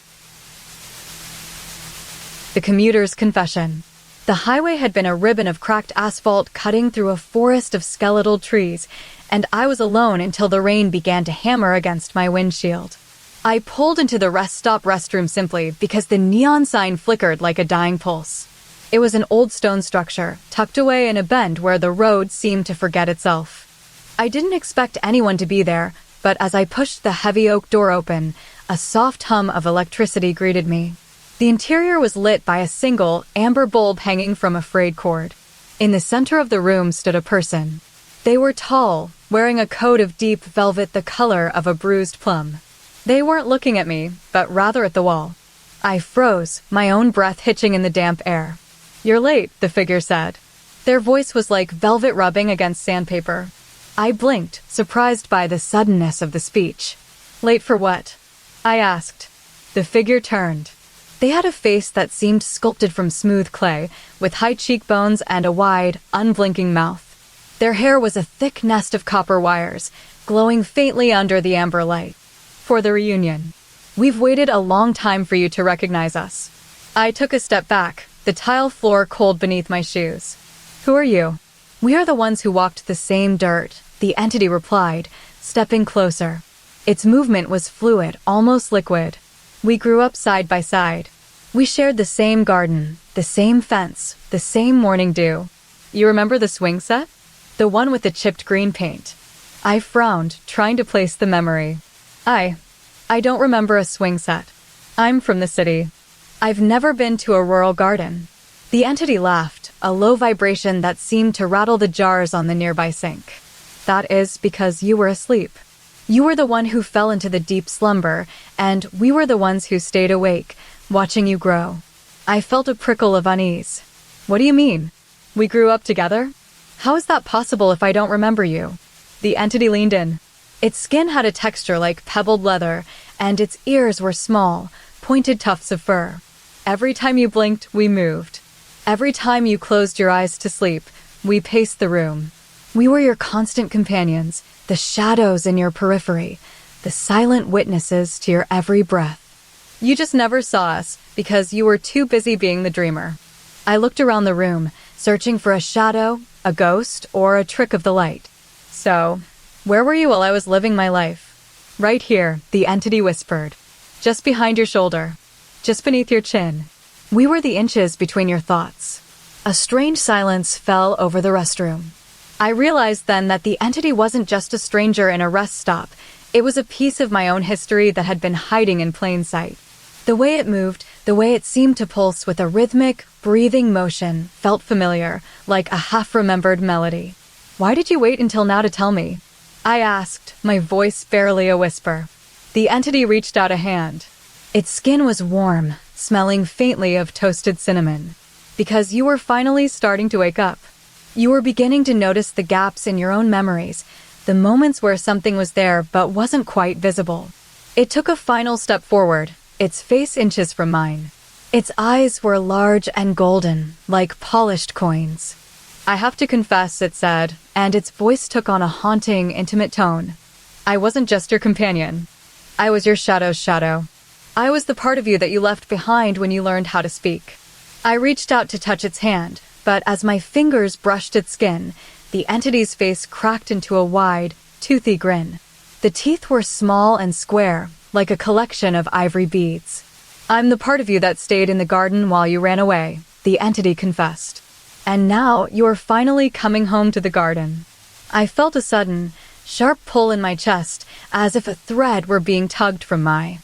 The commuter's confession. The highway had been a ribbon of cracked asphalt cutting through a forest of skeletal trees, and I was alone until the rain began to hammer against my windshield. I pulled into the rest stop restroom simply because the neon sign flickered like a dying pulse. It was an old stone structure, tucked away in a bend where the road seemed to forget itself. I didn't expect anyone to be there, but as I pushed the heavy oak door open, a soft hum of electricity greeted me. The interior was lit by a single, amber bulb hanging from a frayed cord. In the center of the room stood a person. They were tall, wearing a coat of deep velvet the color of a bruised plum. They weren't looking at me, but rather at the wall. I froze, my own breath hitching in the damp air. "You're late," the figure said. Their voice was like velvet rubbing against sandpaper. I blinked, surprised by the suddenness of the speech. Late for what? I asked. The figure turned. They had a face that seemed sculpted from smooth clay, with high cheekbones and a wide, unblinking mouth. Their hair was a thick nest of copper wires, glowing faintly under the amber light. For the reunion. We've waited a long time for you to recognize us. I took a step back, the tile floor cold beneath my shoes. Who are you? We are the ones who walked the same dirt, the entity replied, stepping closer. Its movement was fluid, almost liquid. We grew up side by side. We shared the same garden, the same fence, the same morning dew. You remember the swing set? The one with the chipped green paint. I frowned, trying to place the memory. I don't remember a swing set. I'm from the city. I've never been to a rural garden. The entity laughed, a low vibration that seemed to rattle the jars on the nearby sink. That is because you were asleep. You were the one who fell into the deep slumber, and we were the ones who stayed awake, watching you grow. I felt a prickle of unease. What do you mean? We grew up together? How is that possible if I don't remember you? The entity leaned in. Its skin had a texture like pebbled leather, and its ears were small, pointed tufts of fur. Every time you blinked, we moved. Every time you closed your eyes to sleep, we paced the room. We were your constant companions, the shadows in your periphery, the silent witnesses to your every breath. You just never saw us because you were too busy being the dreamer. I looked around the room, searching for a shadow, a ghost, or a trick of the light. So, where were you while I was living my life? Right here, the entity whispered. Just behind your shoulder. Just beneath your chin. We were the inches between your thoughts. A strange silence fell over the restroom. I realized then that the entity wasn't just a stranger in a rest stop. It was a piece of my own history that had been hiding in plain sight. The way it moved, the way it seemed to pulse with a rhythmic, breathing motion, felt familiar, like a half-remembered melody. Why did you wait until now to tell me? I asked, my voice barely a whisper. The entity reached out a hand. Its skin was warm, smelling faintly of toasted cinnamon. Because you were finally starting to wake up. You were beginning to notice the gaps in your own memories, the moments where something was there but wasn't quite visible. It took a final step forward, its face inches from mine. Its eyes were large and golden, like polished coins. I have to confess, it said, and its voice took on a haunting, intimate tone. I wasn't just your companion. I was your shadow's shadow. I was the part of you that you left behind when you learned how to speak. I reached out to touch its hand, but as my fingers brushed its skin, the entity's face cracked into a wide, toothy grin. The teeth were small and square, like a collection of ivory beads. I'm the part of you that stayed in the garden while you ran away, the entity confessed. And now you are finally coming home to the garden. I felt a sudden, sharp pull in my chest, as if a thread were being tugged from my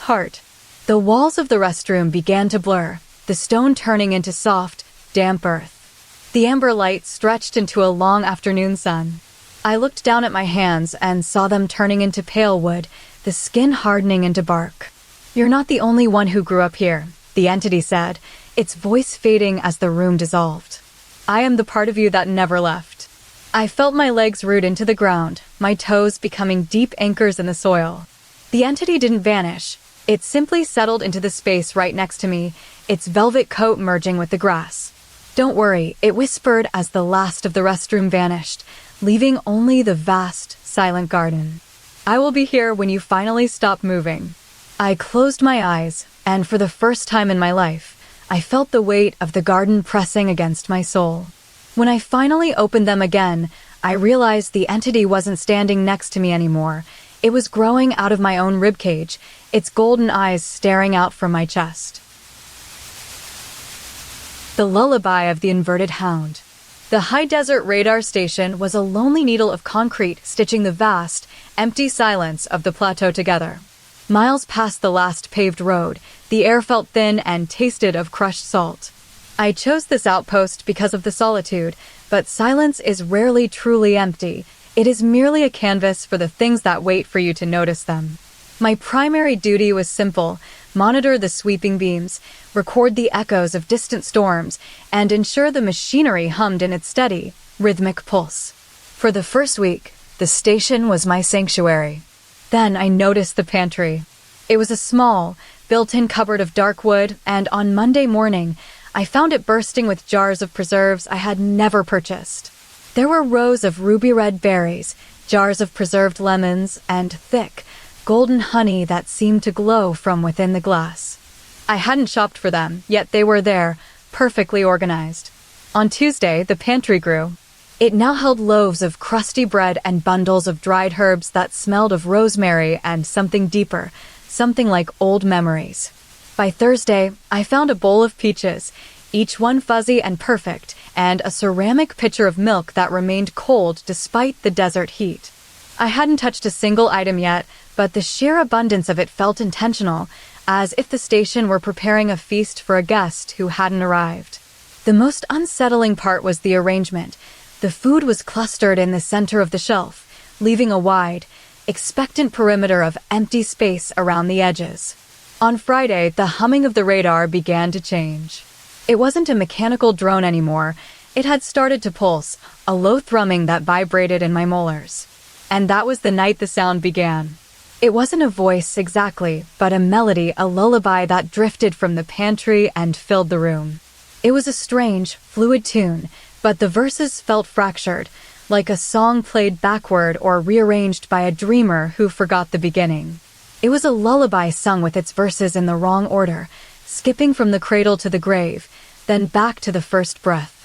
heart. The walls of the restroom began to blur, the stone turning into soft, damp earth. The amber light stretched into a long afternoon sun. I looked down at my hands and saw them turning into pale wood, the skin hardening into bark. You're not the only one who grew up here, the entity said, its voice fading as the room dissolved. I am the part of you that never left. I felt my legs root into the ground, my toes becoming deep anchors in the soil. The entity didn't vanish. It simply settled into the space right next to me, its velvet coat merging with the grass. Don't worry, it whispered as the last of the restroom vanished, leaving only the vast, silent garden. I will be here when you finally stop moving. I closed my eyes, and for the first time in my life, I felt the weight of the garden pressing against my soul. When I finally opened them again, I realized the entity wasn't standing next to me anymore. It was growing out of my own ribcage, its golden eyes staring out from my chest. The Lullaby of the Inverted Hound. The high desert radar station was a lonely needle of concrete stitching the vast, empty silence of the plateau together. Miles past the last paved road, the air felt thin and tasted of crushed salt. I chose this outpost because of the solitude, but silence is rarely truly empty. It is merely a canvas for the things that wait for you to notice them. My primary duty was simple: monitor the sweeping beams, record the echoes of distant storms, and ensure the machinery hummed in its steady, rhythmic pulse. For the first week, the station was my sanctuary. Then I noticed the pantry. It was a small, built-in cupboard of dark wood, and on Monday morning, I found it bursting with jars of preserves I had never purchased. There were rows of ruby-red berries, jars of preserved lemons, and thick, golden honey that seemed to glow from within the glass. I hadn't shopped for them, yet they were there, perfectly organized. On Tuesday, the pantry grew. It now held loaves of crusty bread and bundles of dried herbs that smelled of rosemary and something deeper, something like old memories. By Thursday, I found a bowl of peaches, each one fuzzy and perfect, and a ceramic pitcher of milk that remained cold despite the desert heat. I hadn't touched a single item yet, but the sheer abundance of it felt intentional, as if the station were preparing a feast for a guest who hadn't arrived. The most unsettling part was the arrangement. The food was clustered in the center of the shelf, leaving a wide, expectant perimeter of empty space around the edges. On Friday, the humming of the radar began to change. It wasn't a mechanical drone anymore. It had started to pulse, a low thrumming that vibrated in my molars. And that was the night the sound began. It wasn't a voice exactly, but a melody, a lullaby that drifted from the pantry and filled the room. It was a strange, fluid tune, but the verses felt fractured, like a song played backward or rearranged by a dreamer who forgot the beginning. It was a lullaby sung with its verses in the wrong order, skipping from the cradle to the grave, then back to the first breath.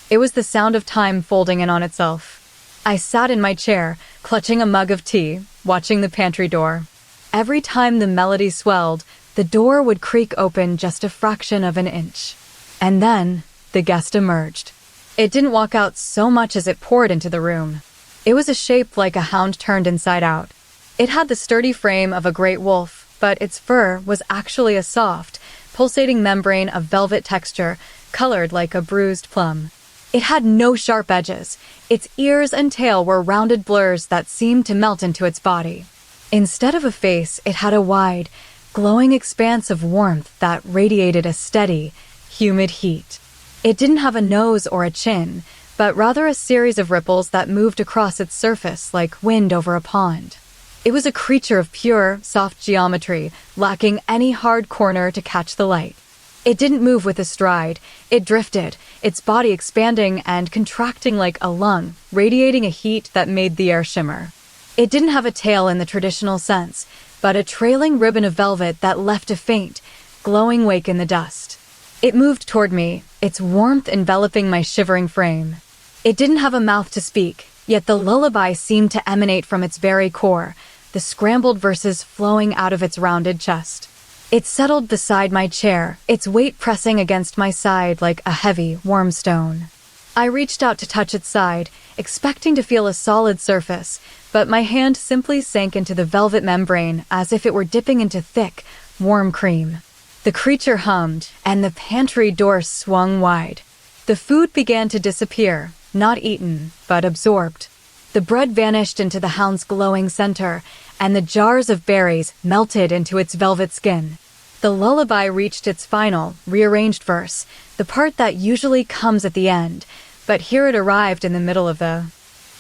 It was the sound of time folding in on itself. I sat in my chair, clutching a mug of tea, watching the pantry door. Every time the melody swelled, the door would creak open just a fraction of an inch. And then, the guest emerged. It didn't walk out so much as it poured into the room. It was a shape like a hound turned inside out. It had the sturdy frame of a great wolf, but its fur was actually a soft, pulsating membrane of velvet texture, colored like a bruised plum. It had no sharp edges. Its ears and tail were rounded blurs that seemed to melt into its body. Instead of a face, it had a wide, glowing expanse of warmth that radiated a steady, humid heat. It didn't have a nose or a chin, but rather a series of ripples that moved across its surface like wind over a pond. It was a creature of pure, soft geometry, lacking any hard corner to catch the light. It didn't move with a stride. It drifted, its body expanding and contracting like a lung, radiating a heat that made the air shimmer. It didn't have a tail in the traditional sense, but a trailing ribbon of velvet that left a faint, glowing wake in the dust. It moved toward me, its warmth enveloping my shivering frame. It didn't have a mouth to speak, yet the lullaby seemed to emanate from its very core, the scrambled verses flowing out of its rounded chest. It settled beside my chair, its weight pressing against my side like a heavy, warm stone. I reached out to touch its side, expecting to feel a solid surface, but my hand simply sank into the velvet membrane as if it were dipping into thick, warm cream. The creature hummed, and the pantry door swung wide. The food began to disappear, not eaten, but absorbed. The bread vanished into the hound's glowing center, and the jars of berries melted into its velvet skin. The lullaby reached its final, rearranged verse, the part that usually comes at the end, but here it arrived in the middle of the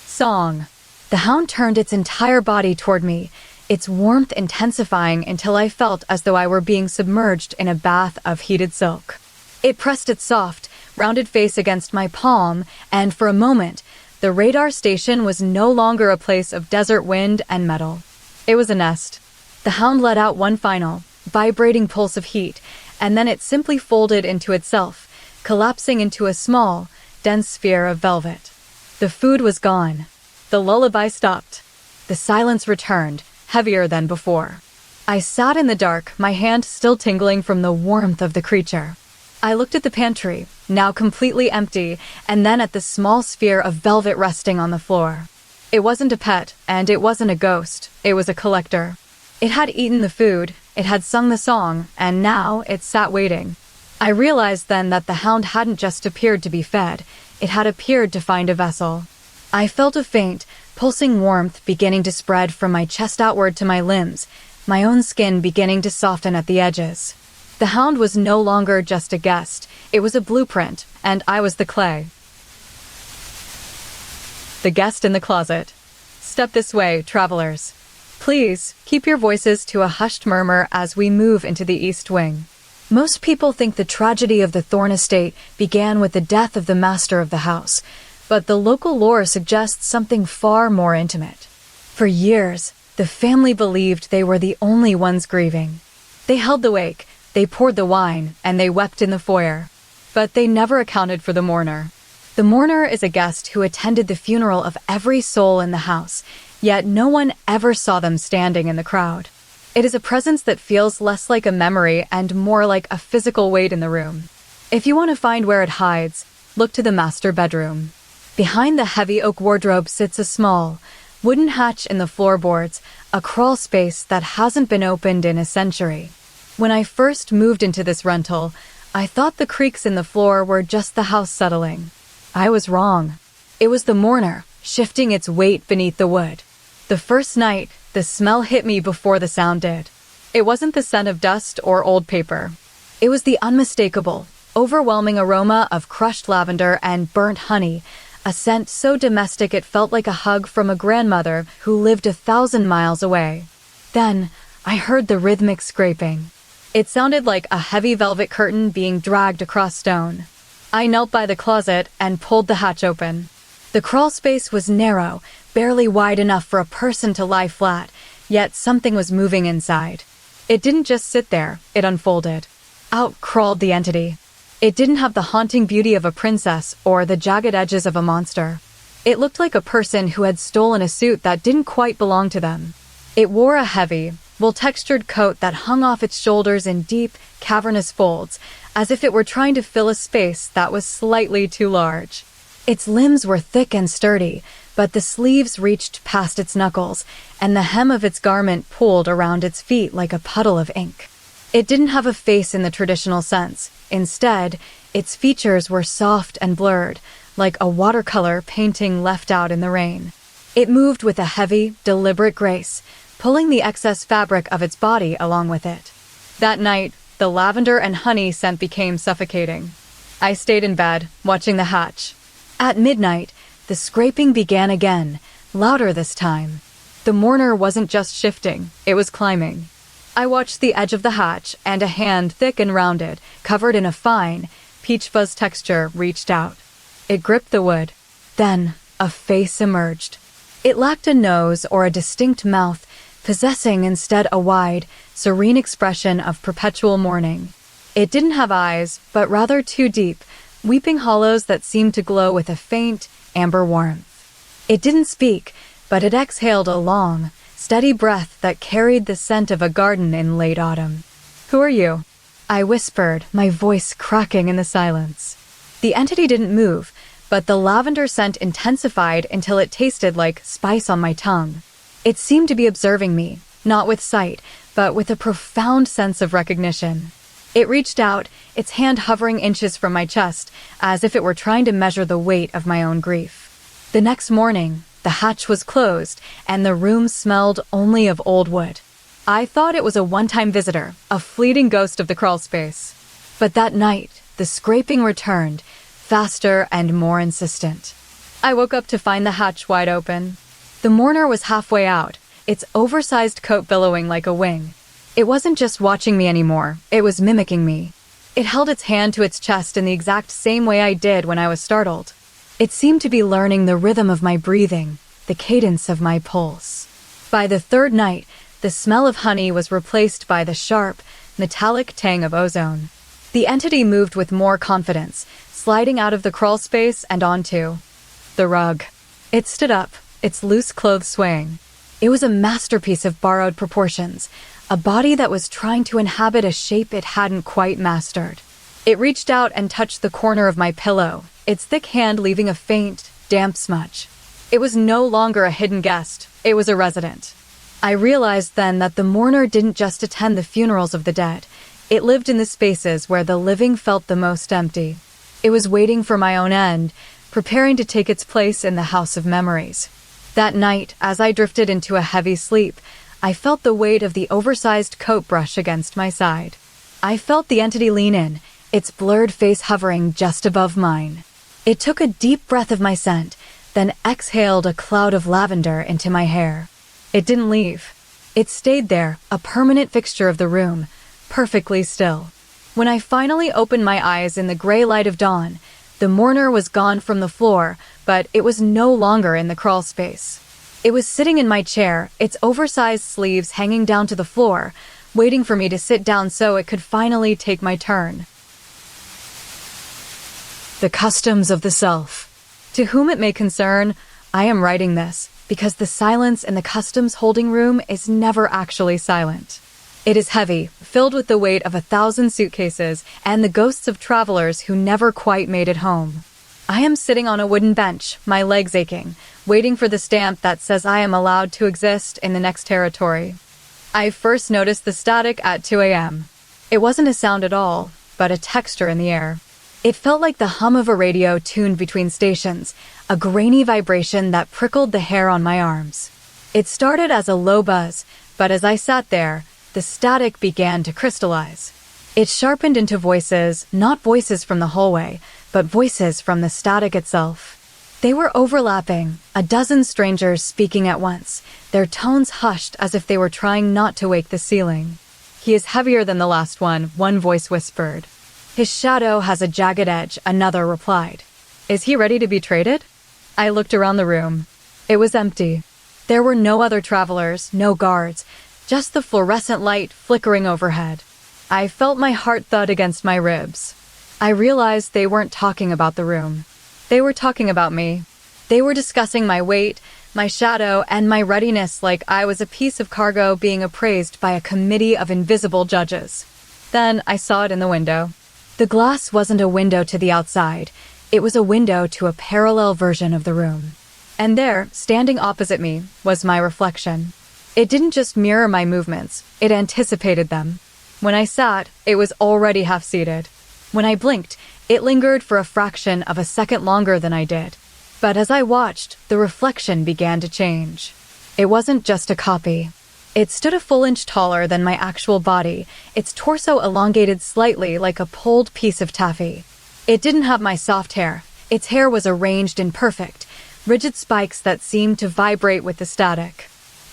song. The hound turned its entire body toward me, its warmth intensifying until I felt as though I were being submerged in a bath of heated silk. It pressed its soft, rounded face against my palm, and for a moment, the radar station was no longer a place of desert wind and metal. It was a nest. The hound let out one final, vibrating pulse of heat, and then it simply folded into itself, collapsing into a small, dense sphere of velvet. The food was gone. The lullaby stopped. The silence returned, heavier than before. I sat in the dark, my hand still tingling from the warmth of the creature. I looked at the pantry, now completely empty, and then at the small sphere of velvet resting on the floor. It wasn't a pet, and it wasn't a ghost. It was a collector. It had eaten the food, it had sung the song, and now it sat waiting. I realized then that the hound hadn't just appeared to be fed, it had appeared to find a vessel. I felt a faint, pulsing warmth beginning to spread from my chest outward to my limbs, my own skin beginning to soften at the edges. The hound was no longer just a guest, it was a blueprint, and I was the clay. The guest in the closet. Step this way, travelers. Please, keep your voices to a hushed murmur as we move into the East Wing. Most people think the tragedy of the Thorn estate began with the death of the master of the house, but the local lore suggests something far more intimate. For years, the family believed they were the only ones grieving. They held the wake, they poured the wine, and they wept in the foyer. But they never accounted for the mourner. The mourner is a guest who attended the funeral of every soul in the house, yet no one ever saw them standing in the crowd. It is a presence that feels less like a memory and more like a physical weight in the room. If you want to find where it hides, look to the master bedroom. Behind the heavy oak wardrobe sits a small, wooden hatch in the floorboards, a crawl space that hasn't been opened in a century. When I first moved into this rental, I thought the creaks in the floor were just the house settling. I was wrong. It was the mourner, shifting its weight beneath the wood. The first night, the smell hit me before the sound did. It wasn't the scent of dust or old paper. It was the unmistakable, overwhelming aroma of crushed lavender and burnt honey, a scent so domestic it felt like a hug from a grandmother who lived 1,000 miles away. Then, I heard the rhythmic scraping. It sounded like a heavy velvet curtain being dragged across stone. I knelt by the closet and pulled the hatch open. The crawl space was narrow, barely wide enough for a person to lie flat, yet something was moving inside. It didn't just sit there, it unfolded. Out crawled the entity. It didn't have the haunting beauty of a princess or the jagged edges of a monster. It looked like a person who had stolen a suit that didn't quite belong to them. It wore a heavy, wool-textured coat that hung off its shoulders in deep, cavernous folds, as if it were trying to fill a space that was slightly too large. Its limbs were thick and sturdy, but the sleeves reached past its knuckles, and the hem of its garment pooled around its feet like a puddle of ink. It didn't have a face in the traditional sense. Instead, its features were soft and blurred, like a watercolor painting left out in the rain. It moved with a heavy, deliberate grace, pulling the excess fabric of its body along with it. That night, the lavender and honey scent became suffocating. I stayed in bed, watching the hatch. At midnight, the scraping began again, louder this time. The mourner wasn't just shifting, it was climbing. I watched the edge of the hatch, and a hand thick and rounded, covered in a fine, peach fuzz texture, reached out. It gripped the wood. Then, a face emerged. It lacked a nose or a distinct mouth, possessing instead a wide, serene expression of perpetual mourning. It didn't have eyes, but rather two deep, weeping hollows that seemed to glow with a faint, amber warmth. It didn't speak, but it exhaled a long, steady breath that carried the scent of a garden in late autumn. "Who are you?" I whispered, my voice cracking in the silence. The entity didn't move, but the lavender scent intensified until it tasted like spice on my tongue. It seemed to be observing me, not with sight, but with a profound sense of recognition. It reached out, its hand hovering inches from my chest, as if it were trying to measure the weight of my own grief. The next morning, the hatch was closed, and the room smelled only of old wood. I thought it was a one-time visitor, a fleeting ghost of the crawl space. But that night, the scraping returned, faster and more insistent. I woke up to find the hatch wide open. The mourner was halfway out, its oversized coat billowing like a wing. It wasn't just watching me anymore, it was mimicking me. It held its hand to its chest in the exact same way I did when I was startled. It seemed to be learning the rhythm of my breathing, the cadence of my pulse. By the third night, the smell of honey was replaced by the sharp, metallic tang of ozone. The entity moved with more confidence, sliding out of the crawl space and onto the rug. It stood up, its loose clothes swaying. It was a masterpiece of borrowed proportions, a body that was trying to inhabit a shape it hadn't quite mastered. It reached out and touched the corner of my pillow, its thick hand leaving a faint, damp smudge. It was no longer a hidden guest, it was a resident. I realized then that the mourner didn't just attend the funerals of the dead. It lived in the spaces where the living felt the most empty. It was waiting for my own end, preparing to take its place in the house of memories. That night, as I drifted into a heavy sleep, I felt the weight of the oversized coat brush against my side. I felt the entity lean in, its blurred face hovering just above mine. It took a deep breath of my scent, then exhaled a cloud of lavender into my hair. It didn't leave. It stayed there, a permanent fixture of the room, perfectly still. When I finally opened my eyes in the gray light of dawn, the mourner was gone from the floor, but it was no longer in the crawl space. It was sitting in my chair, its oversized sleeves hanging down to the floor, waiting for me to sit down so it could finally take my turn. The customs of the self. To whom it may concern, I am writing this because the silence in the customs holding room is never actually silent. It is heavy, filled with the weight of 1,000 suitcases and the ghosts of travelers who never quite made it home. I am sitting on a wooden bench, my legs aching, waiting for the stamp that says I am allowed to exist in the next territory. I first noticed the static at 2 a.m. It wasn't a sound at all, but a texture in the air. It felt like the hum of a radio tuned between stations, a grainy vibration that prickled the hair on my arms. It started as a low buzz, but as I sat there, the static began to crystallize. It sharpened into voices, not voices from the hallway, but voices from the static itself. They were overlapping, a dozen strangers speaking at once, their tones hushed as if they were trying not to wake the ceiling. "He is heavier than the last one voice whispered. "His shadow has a jagged edge," another replied. "Is he ready to be traded?" I looked around the room. It was empty. There were no other travelers, no guards, just the fluorescent light flickering overhead. I felt my heart thud against my ribs. I realized they weren't talking about the room. They were talking about me. They were discussing my weight, my shadow, and my readiness like I was a piece of cargo being appraised by a committee of invisible judges. Then I saw it in the window. The glass wasn't a window to the outside. It was a window to a parallel version of the room. And there, standing opposite me, was my reflection. It didn't just mirror my movements, it anticipated them. When I sat, it was already half-seated. When I blinked, it lingered for a fraction of a second longer than I did. But as I watched, the reflection began to change. It wasn't just a copy. It stood a full inch taller than my actual body, its torso elongated slightly like a pulled piece of taffy. It didn't have my soft hair. Its hair was arranged in perfect, rigid spikes that seemed to vibrate with the static.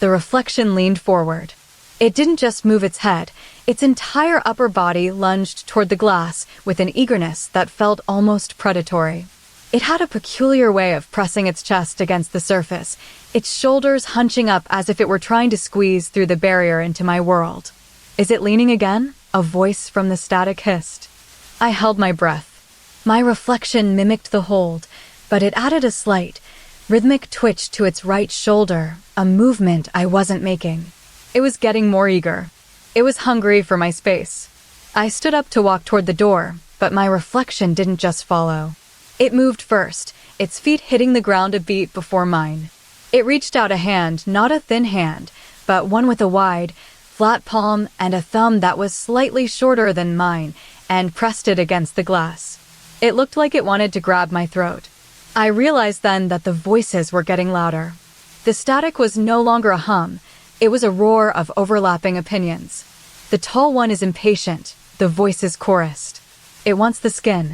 The reflection leaned forward. It didn't just move its head. Its entire upper body lunged toward the glass with an eagerness that felt almost predatory. It had a peculiar way of pressing its chest against the surface, its shoulders hunching up as if it were trying to squeeze through the barrier into my world. "Is it leaning again?" a voice from the static hissed. I held my breath. My reflection mimicked the hold, but it added a slight, rhythmic twitch to its right shoulder, a movement I wasn't making. It was getting more eager. It was hungry for my space. I stood up to walk toward the door, but my reflection didn't just follow. It moved first, its feet hitting the ground a beat before mine. It reached out a hand, not a thin hand, but one with a wide, flat palm and a thumb that was slightly shorter than mine, and pressed it against the glass. It looked like it wanted to grab my throat. I realized then that the voices were getting louder. The static was no longer a hum. It was a roar of overlapping opinions. The tall one is impatient, the voices chorused. It wants the skin.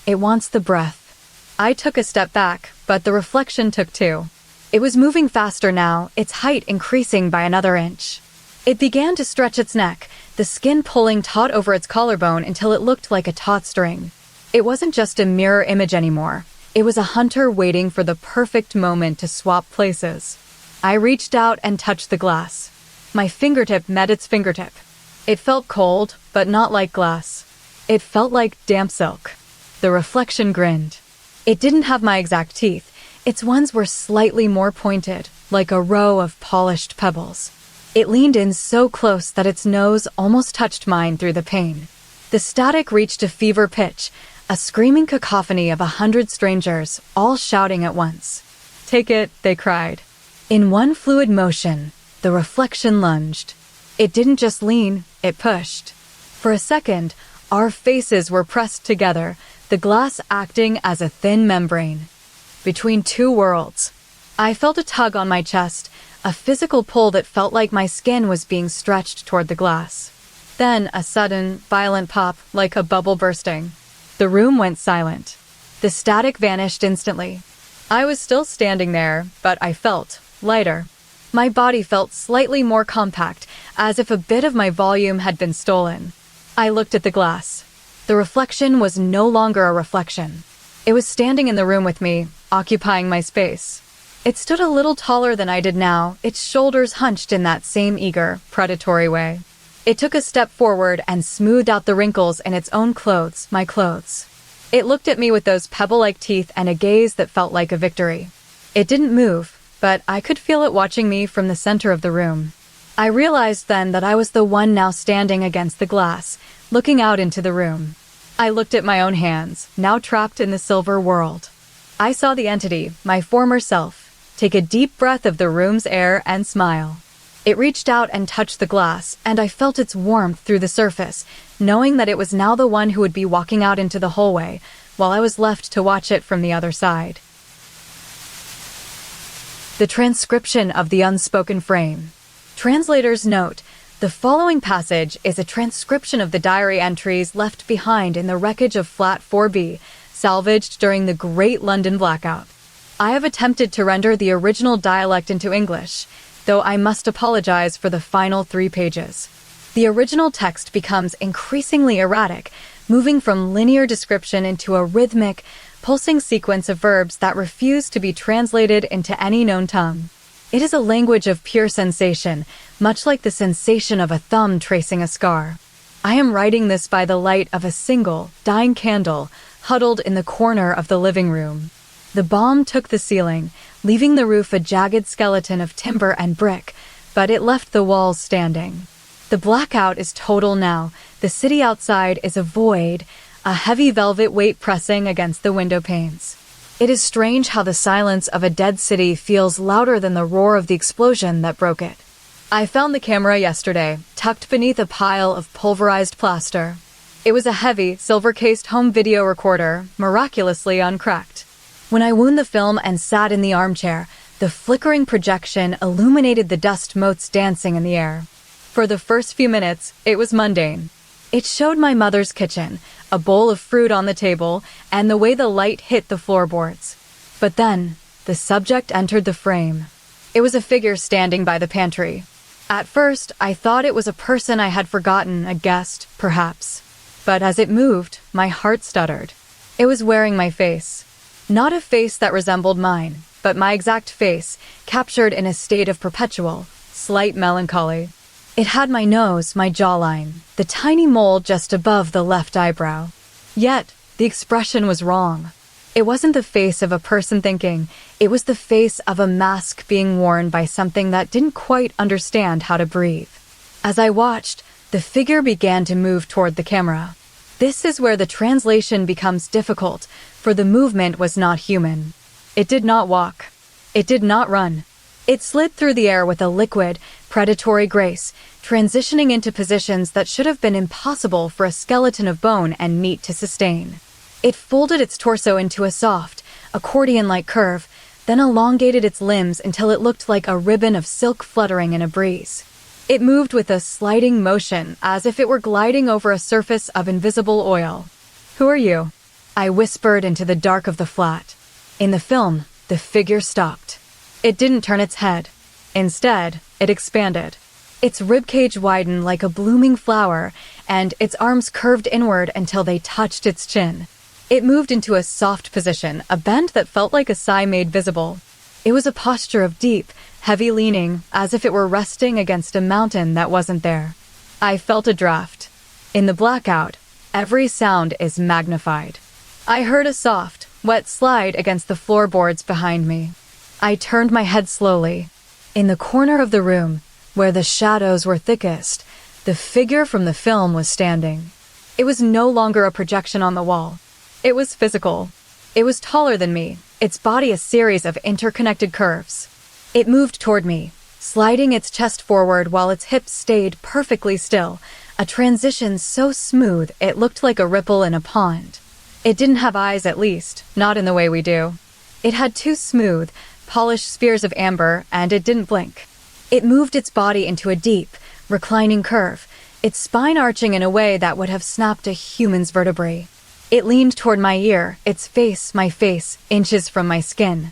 It wants the breath. I took a step back, but the reflection took two. It was moving faster now, its height increasing by another inch. It began to stretch its neck, the skin pulling taut over its collarbone until it looked like a taut string. It wasn't just a mirror image anymore. It was a hunter waiting for the perfect moment to swap places. I reached out and touched the glass. My fingertip met its fingertip. It felt cold, but not like glass. It felt like damp silk. The reflection grinned. It didn't have my exact teeth. Its ones were slightly more pointed, like a row of polished pebbles. It leaned in so close that its nose almost touched mine through the pane. The static reached a fever pitch, a screaming cacophony of 100 strangers, all shouting at once. "Take it," they cried. In one fluid motion, the reflection lunged. It didn't just lean, it pushed. For a second, our faces were pressed together, the glass acting as a thin membrane. Between two worlds. I felt a tug on my chest, a physical pull that felt like my skin was being stretched toward the glass. Then a sudden, violent pop, like a bubble bursting. The room went silent. The static vanished instantly. I was still standing there, but I felt lighter. My body felt slightly more compact, as if a bit of my volume had been stolen. I looked at the glass. The reflection was no longer a reflection. It was standing in the room with me, occupying my space. It stood a little taller than I did now, its shoulders hunched in that same eager, predatory way. It took a step forward and smoothed out the wrinkles in its own clothes, my clothes. It looked at me with those pebble-like teeth and a gaze that felt like a victory. It didn't move, but I could feel it watching me from the center of the room. I realized then that I was the one now standing against the glass, looking out into the room. I looked at my own hands, now trapped in the silver world. I saw the entity, my former self, take a deep breath of the room's air and smile. It reached out and touched the glass, and I felt its warmth through the surface, knowing that it was now the one who would be walking out into the hallway, while I was left to watch it from the other side. The transcription of the unspoken frame. Translator's note: the following passage is a transcription of the diary entries left behind in the wreckage of Flat 4B, salvaged during the Great London Blackout. I have attempted to render the original dialect into English, though I must apologize for the final 3 pages. The original text becomes increasingly erratic, moving from linear description into a rhythmic, pulsing sequence of verbs that refuse to be translated into any known tongue. It is a language of pure sensation, much like the sensation of a thumb tracing a scar. I am writing this by the light of a single, dying candle, huddled in the corner of the living room. The bomb took the ceiling, leaving the roof a jagged skeleton of timber and brick, but it left the walls standing. The blackout is total now. The city outside is a void, a heavy velvet weight pressing against the window panes. It is strange how the silence of a dead city feels louder than the roar of the explosion that broke it. I found the camera yesterday, tucked beneath a pile of pulverized plaster. It was a heavy, silver-cased home video recorder, miraculously uncracked. When I wound the film and sat in the armchair, the flickering projection illuminated the dust motes dancing in the air. For the first few minutes, it was mundane. It showed my mother's kitchen, a bowl of fruit on the table, and the way the light hit the floorboards. But then, the subject entered the frame. It was a figure standing by the pantry. At first, I thought it was a person I had forgotten, a guest, perhaps. But as it moved, my heart stuttered. It was wearing my face. Not a face that resembled mine, but my exact face, captured in a state of perpetual, slight melancholy. It had my nose, my jawline, the tiny mole just above the left eyebrow. Yet, the expression was wrong. It wasn't the face of a person thinking, it was the face of a mask being worn by something that didn't quite understand how to breathe. As I watched, the figure began to move toward the camera. This is where the translation becomes difficult, for the movement was not human. It did not walk. It did not run. It slid through the air with a liquid, predatory grace, transitioning into positions that should have been impossible for a skeleton of bone and meat to sustain. It folded its torso into a soft, accordion-like curve, then elongated its limbs until it looked like a ribbon of silk fluttering in a breeze. It moved with a sliding motion, as if it were gliding over a surface of invisible oil. "Who are you?" I whispered into the dark of the flat. In the film, the figure stopped. It didn't turn its head. Instead, it expanded. Its ribcage widened like a blooming flower, and its arms curved inward until they touched its chin. It moved into a soft position, a bend that felt like a sigh made visible. It was a posture of deep, heavy leaning, as if it were resting against a mountain that wasn't there. I felt a draft. In the blackout, every sound is magnified. I heard a soft, wet slide against the floorboards behind me. I turned my head slowly. In the corner of the room, where the shadows were thickest, the figure from the film was standing. It was no longer a projection on the wall. It was physical. It was taller than me, its body a series of interconnected curves. It moved toward me, sliding its chest forward while its hips stayed perfectly still, a transition so smooth it looked like a ripple in a pond. It didn't have eyes, at least, not in the way we do. It had 2 smooth, polished spheres of amber, and it didn't blink. It moved its body into a deep, reclining curve, its spine arching in a way that would have snapped a human's vertebrae. It leaned toward my ear, its face, my face, inches from my skin.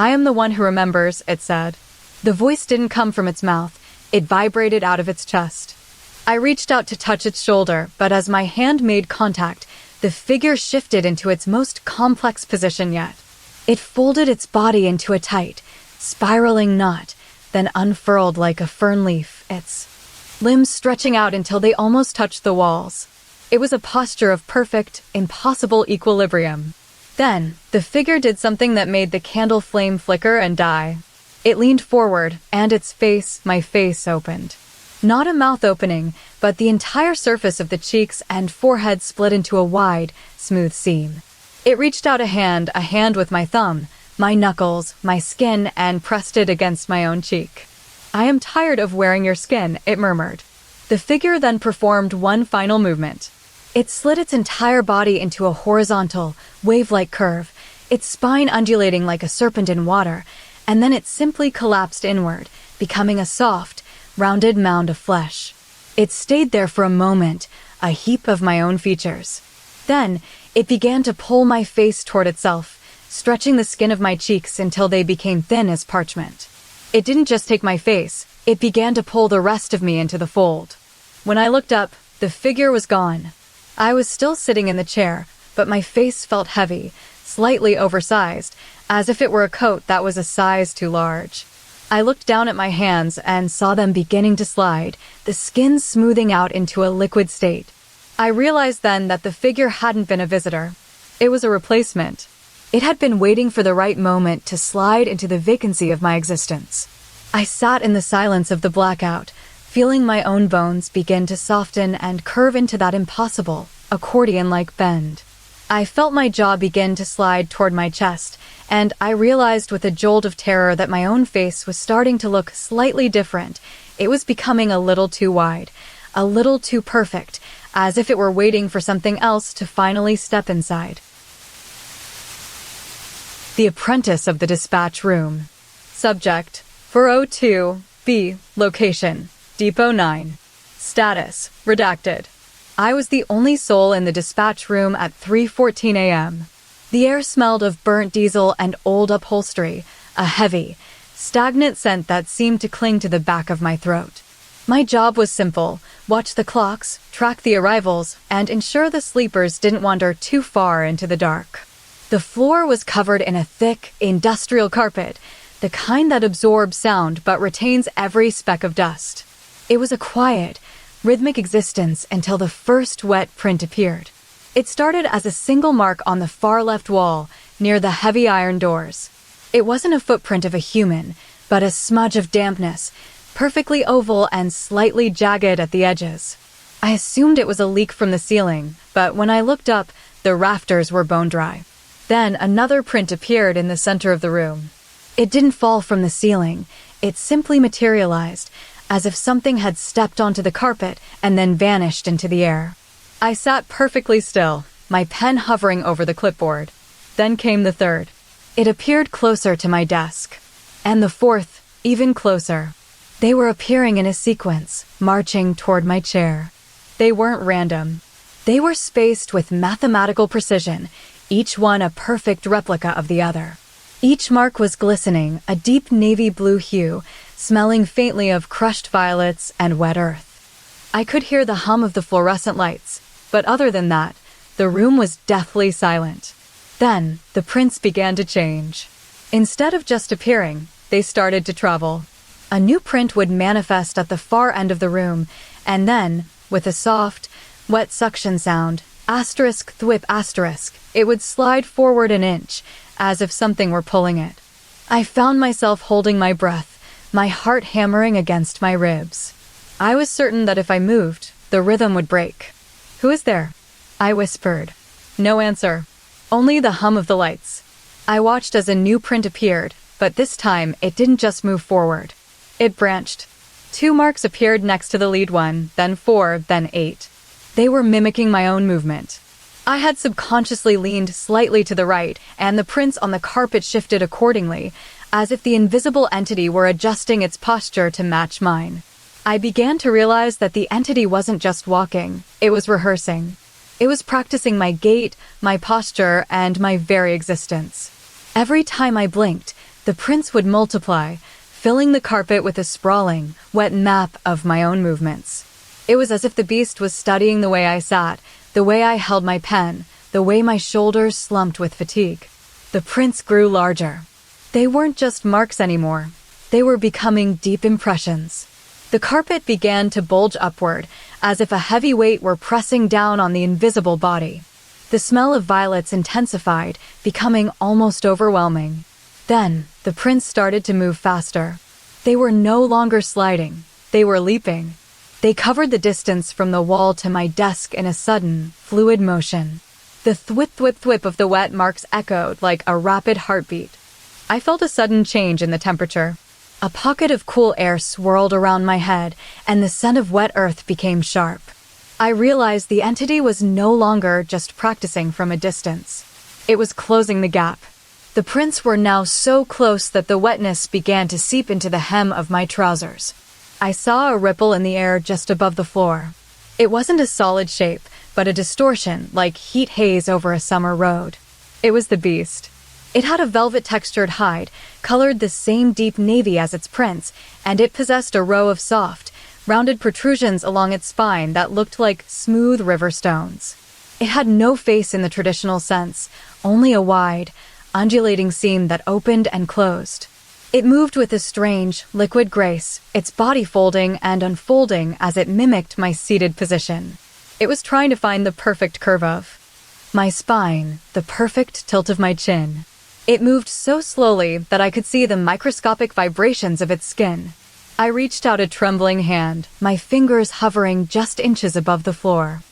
I am the one who remembers, it said. The voice didn't come from its mouth. It vibrated out of its chest. I reached out to touch its shoulder, but as my hand made contact, the figure shifted into its most complex position yet. It folded its body into a tight, spiraling knot, then unfurled like a fern leaf, its limbs stretching out until they almost touched the walls. It was a posture of perfect, impossible equilibrium. Then, the figure did something that made the candle flame flicker and die. It leaned forward, and its face, my face, opened. Not a mouth opening, but the entire surface of the cheeks and forehead split into a wide, smooth seam. It reached out a hand with my thumb, my knuckles, my skin, and pressed it against my own cheek. I am tired of wearing your skin, it murmured. The figure then performed one final movement. It slid its entire body into a horizontal, wave-like curve, its spine undulating like a serpent in water, and then it simply collapsed inward, becoming a soft, rounded mound of flesh. It stayed there for a moment, a heap of my own features. Then, it began to pull my face toward itself, stretching the skin of my cheeks until they became thin as parchment. It didn't just take my face, it began to pull the rest of me into the fold. When I looked up, the figure was gone. I was still sitting in the chair, but my face felt heavy, slightly oversized, as if it were a coat that was a size too large. I looked down at my hands and saw them beginning to slide, the skin smoothing out into a liquid state. I realized then that the figure hadn't been a visitor. It was a replacement. It had been waiting for the right moment to slide into the vacancy of my existence. I sat in the silence of the blackout, feeling my own bones begin to soften and curve into that impossible, accordion-like bend. I felt my jaw begin to slide toward my chest, and I realized with a jolt of terror that my own face was starting to look slightly different. It was becoming a little too wide, a little too perfect, as if it were waiting for something else to finally step inside. The Apprentice of the Dispatch Room. Subject: 402 B. Location: Depot 9. Status: redacted. I was the only soul in the dispatch room at 3:14 a.m. The air smelled of burnt diesel and old upholstery, a heavy, stagnant scent that seemed to cling to the back of my throat. My job was simple: watch the clocks, track the arrivals, and ensure the sleepers didn't wander too far into the dark. The floor was covered in a thick, industrial carpet, the kind that absorbs sound but retains every speck of dust. It was a quiet, rhythmic existence until the first wet print appeared. It started as a single mark on the far left wall, near the heavy iron doors. It wasn't a footprint of a human, but a smudge of dampness, perfectly oval and slightly jagged at the edges. I assumed it was a leak from the ceiling, but when I looked up, the rafters were bone dry. Then another print appeared in the center of the room. It didn't fall from the ceiling, it simply materialized, as if something had stepped onto the carpet and then vanished into the air. I sat perfectly still, my pen hovering over the clipboard. Then came the third. It appeared closer to my desk. And the fourth, even closer. They were appearing in a sequence, marching toward my chair. They weren't random. They were spaced with mathematical precision, each one a perfect replica of the other. Each mark was glistening, a deep navy blue hue, smelling faintly of crushed violets and wet earth. I could hear the hum of the fluorescent lights, but other than that, the room was deathly silent. Then, the prints began to change. Instead of just appearing, they started to travel. A new print would manifest at the far end of the room, and then, with a soft, wet suction sound, asterisk thwip asterisk, it would slide forward an inch, as if something were pulling it. I found myself holding my breath, my heart hammering against my ribs. I was certain that if I moved, the rhythm would break. "Who is there?" I whispered. No answer. Only the hum of the lights. I watched as a new print appeared, but this time it didn't just move forward. It branched. 2 marks appeared next to the lead one, then 4, then 8. They were mimicking my own movement. I had subconsciously leaned slightly to the right, and the prints on the carpet shifted accordingly, as if the invisible entity were adjusting its posture to match mine. I began to realize that the entity wasn't just walking, it was rehearsing. It was practicing my gait, my posture, and my very existence. Every time I blinked, the prints would multiply, filling the carpet with a sprawling, wet map of my own movements. It was as if the beast was studying the way I sat, the way I held my pen, the way my shoulders slumped with fatigue. The prints grew larger. They weren't just marks anymore. They were becoming deep impressions. The carpet began to bulge upward, as if a heavy weight were pressing down on the invisible body. The smell of violets intensified, becoming almost overwhelming. Then, the prints started to move faster. They were no longer sliding. They were leaping. They covered the distance from the wall to my desk in a sudden, fluid motion. The thwip-thwip-thwip of the wet marks echoed like a rapid heartbeat. I felt a sudden change in the temperature. A pocket of cool air swirled around my head, and the scent of wet earth became sharp. I realized the entity was no longer just practicing from a distance. It was closing the gap. The prints were now so close that the wetness began to seep into the hem of my trousers. I saw a ripple in the air just above the floor. It wasn't a solid shape, but a distortion like heat haze over a summer road. It was the beast. It had a velvet-textured hide, colored the same deep navy as its prints, and it possessed a row of soft, rounded protrusions along its spine that looked like smooth river stones. It had no face in the traditional sense, only a wide, undulating seam that opened and closed. It moved with a strange, liquid grace, its body folding and unfolding as it mimicked my seated position. It was trying to find the perfect curve of my spine, the perfect tilt of my chin. It moved so slowly that I could see the microscopic vibrations of its skin. I reached out a trembling hand, my fingers hovering just inches above the floor.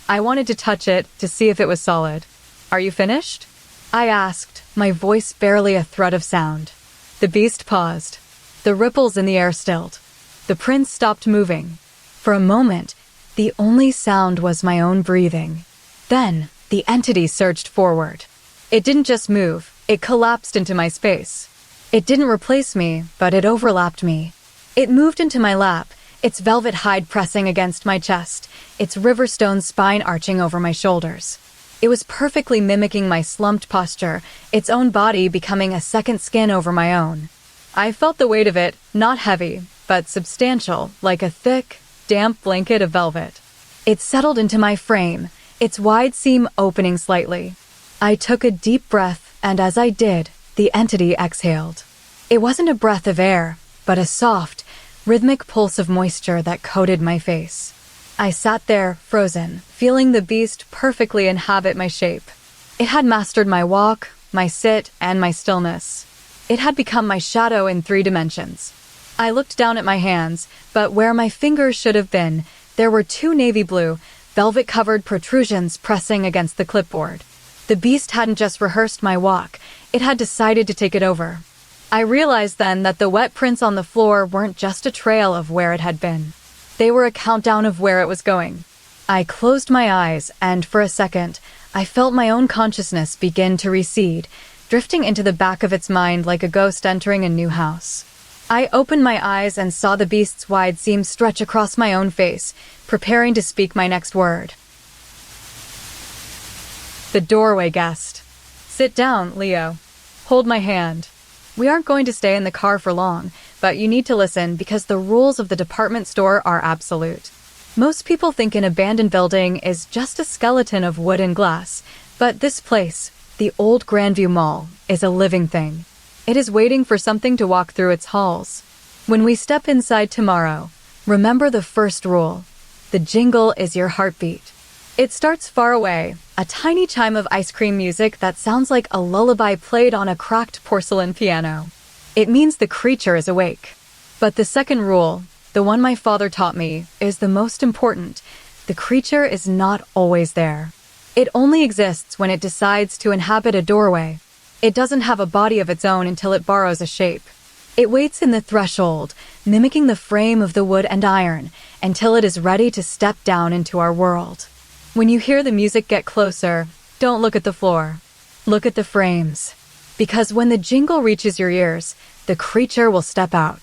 I wanted to touch it to see if it was solid. "Are you finished?" I asked, my voice barely a thread of sound. The beast paused. The ripples in the air stilled. The prints stopped moving. For a moment, the only sound was my own breathing. Then, the entity surged forward. It didn't just move. It collapsed into my space. It didn't replace me, but it overlapped me. It moved into my lap, its velvet hide pressing against my chest, its riverstone spine arching over my shoulders. It was perfectly mimicking my slumped posture, its own body becoming a second skin over my own. I felt the weight of it, not heavy, but substantial, like a thick, damp blanket of velvet. It settled into my frame, its wide seam opening slightly. I took a deep breath, and as I did, the entity exhaled. It wasn't a breath of air, but a soft, rhythmic pulse of moisture that coated my face. I sat there, frozen, feeling the beast perfectly inhabit my shape. It had mastered my walk, my sit, and my stillness. It had become my shadow in 3 dimensions. I looked down at my hands, but where my fingers should have been, there were 2 navy blue, velvet-covered protrusions pressing against the clipboard. The beast hadn't just rehearsed my walk, it had decided to take it over. I realized then that the wet prints on the floor weren't just a trail of where it had been. They were a countdown of where it was going. I closed my eyes, and for a second, I felt my own consciousness begin to recede, drifting into the back of its mind like a ghost entering a new house. I opened my eyes and saw the beast's wide seam stretch across my own face, preparing to speak my next word. The doorway guest. "Sit down, Leo. Hold my hand. We aren't going to stay in the car for long, but you need to listen because the rules of the department store are absolute. Most people think an abandoned building is just a skeleton of wood and glass, but this place, the old Grandview Mall, is a living thing. It is waiting for something to walk through its halls. When we step inside tomorrow, remember the first rule. The jingle is your heartbeat. It starts far away, a tiny chime of ice cream music that sounds like a lullaby played on a cracked porcelain piano. It means the creature is awake. But the second rule, the one my father taught me, is the most important. The creature is not always there. It only exists when it decides to inhabit a doorway. It doesn't have a body of its own until it borrows a shape. It waits in the threshold, mimicking the frame of the wood and iron, until it is ready to step down into our world. When you hear the music get closer, don't look at the floor. Look at the frames. Because when the jingle reaches your ears, the creature will step out.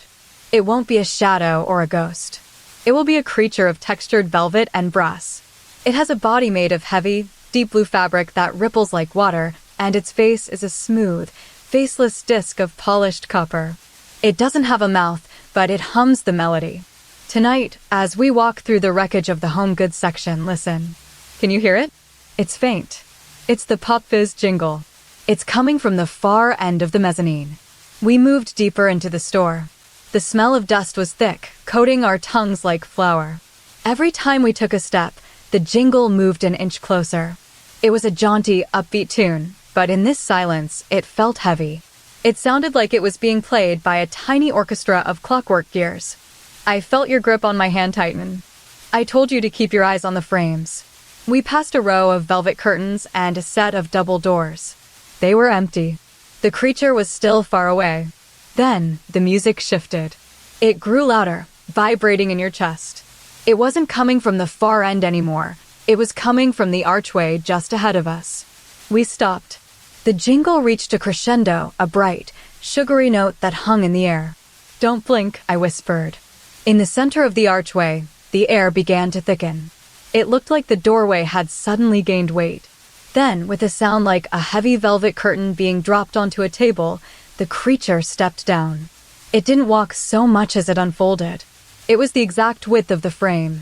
It won't be a shadow or a ghost. It will be a creature of textured velvet and brass. It has a body made of heavy, deep blue fabric that ripples like water, and its face is a smooth, faceless disc of polished copper. It doesn't have a mouth, but it hums the melody. Tonight, as we walk through the wreckage of the home goods section, listen. Can you hear it? It's faint. It's the Pop Fizz jingle. It's coming from the far end of the mezzanine. We moved deeper into the store. The smell of dust was thick, coating our tongues like flour. Every time we took a step, the jingle moved an inch closer. It was a jaunty, upbeat tune, but in this silence, it felt heavy. It sounded like it was being played by a tiny orchestra of clockwork gears. I felt your grip on my hand tighten. I told you to keep your eyes on the frames. We passed a row of velvet curtains and a set of double doors. They were empty. The creature was still far away. Then, the music shifted. It grew louder, vibrating in your chest. It wasn't coming from the far end anymore. It was coming from the archway just ahead of us. We stopped. The jingle reached a crescendo, a bright, sugary note that hung in the air. "Don't blink," I whispered. In the center of the archway, the air began to thicken. It looked like the doorway had suddenly gained weight. Then, with a sound like a heavy velvet curtain being dropped onto a table, the creature stepped down. It didn't walk so much as it unfolded. It was the exact width of the frame.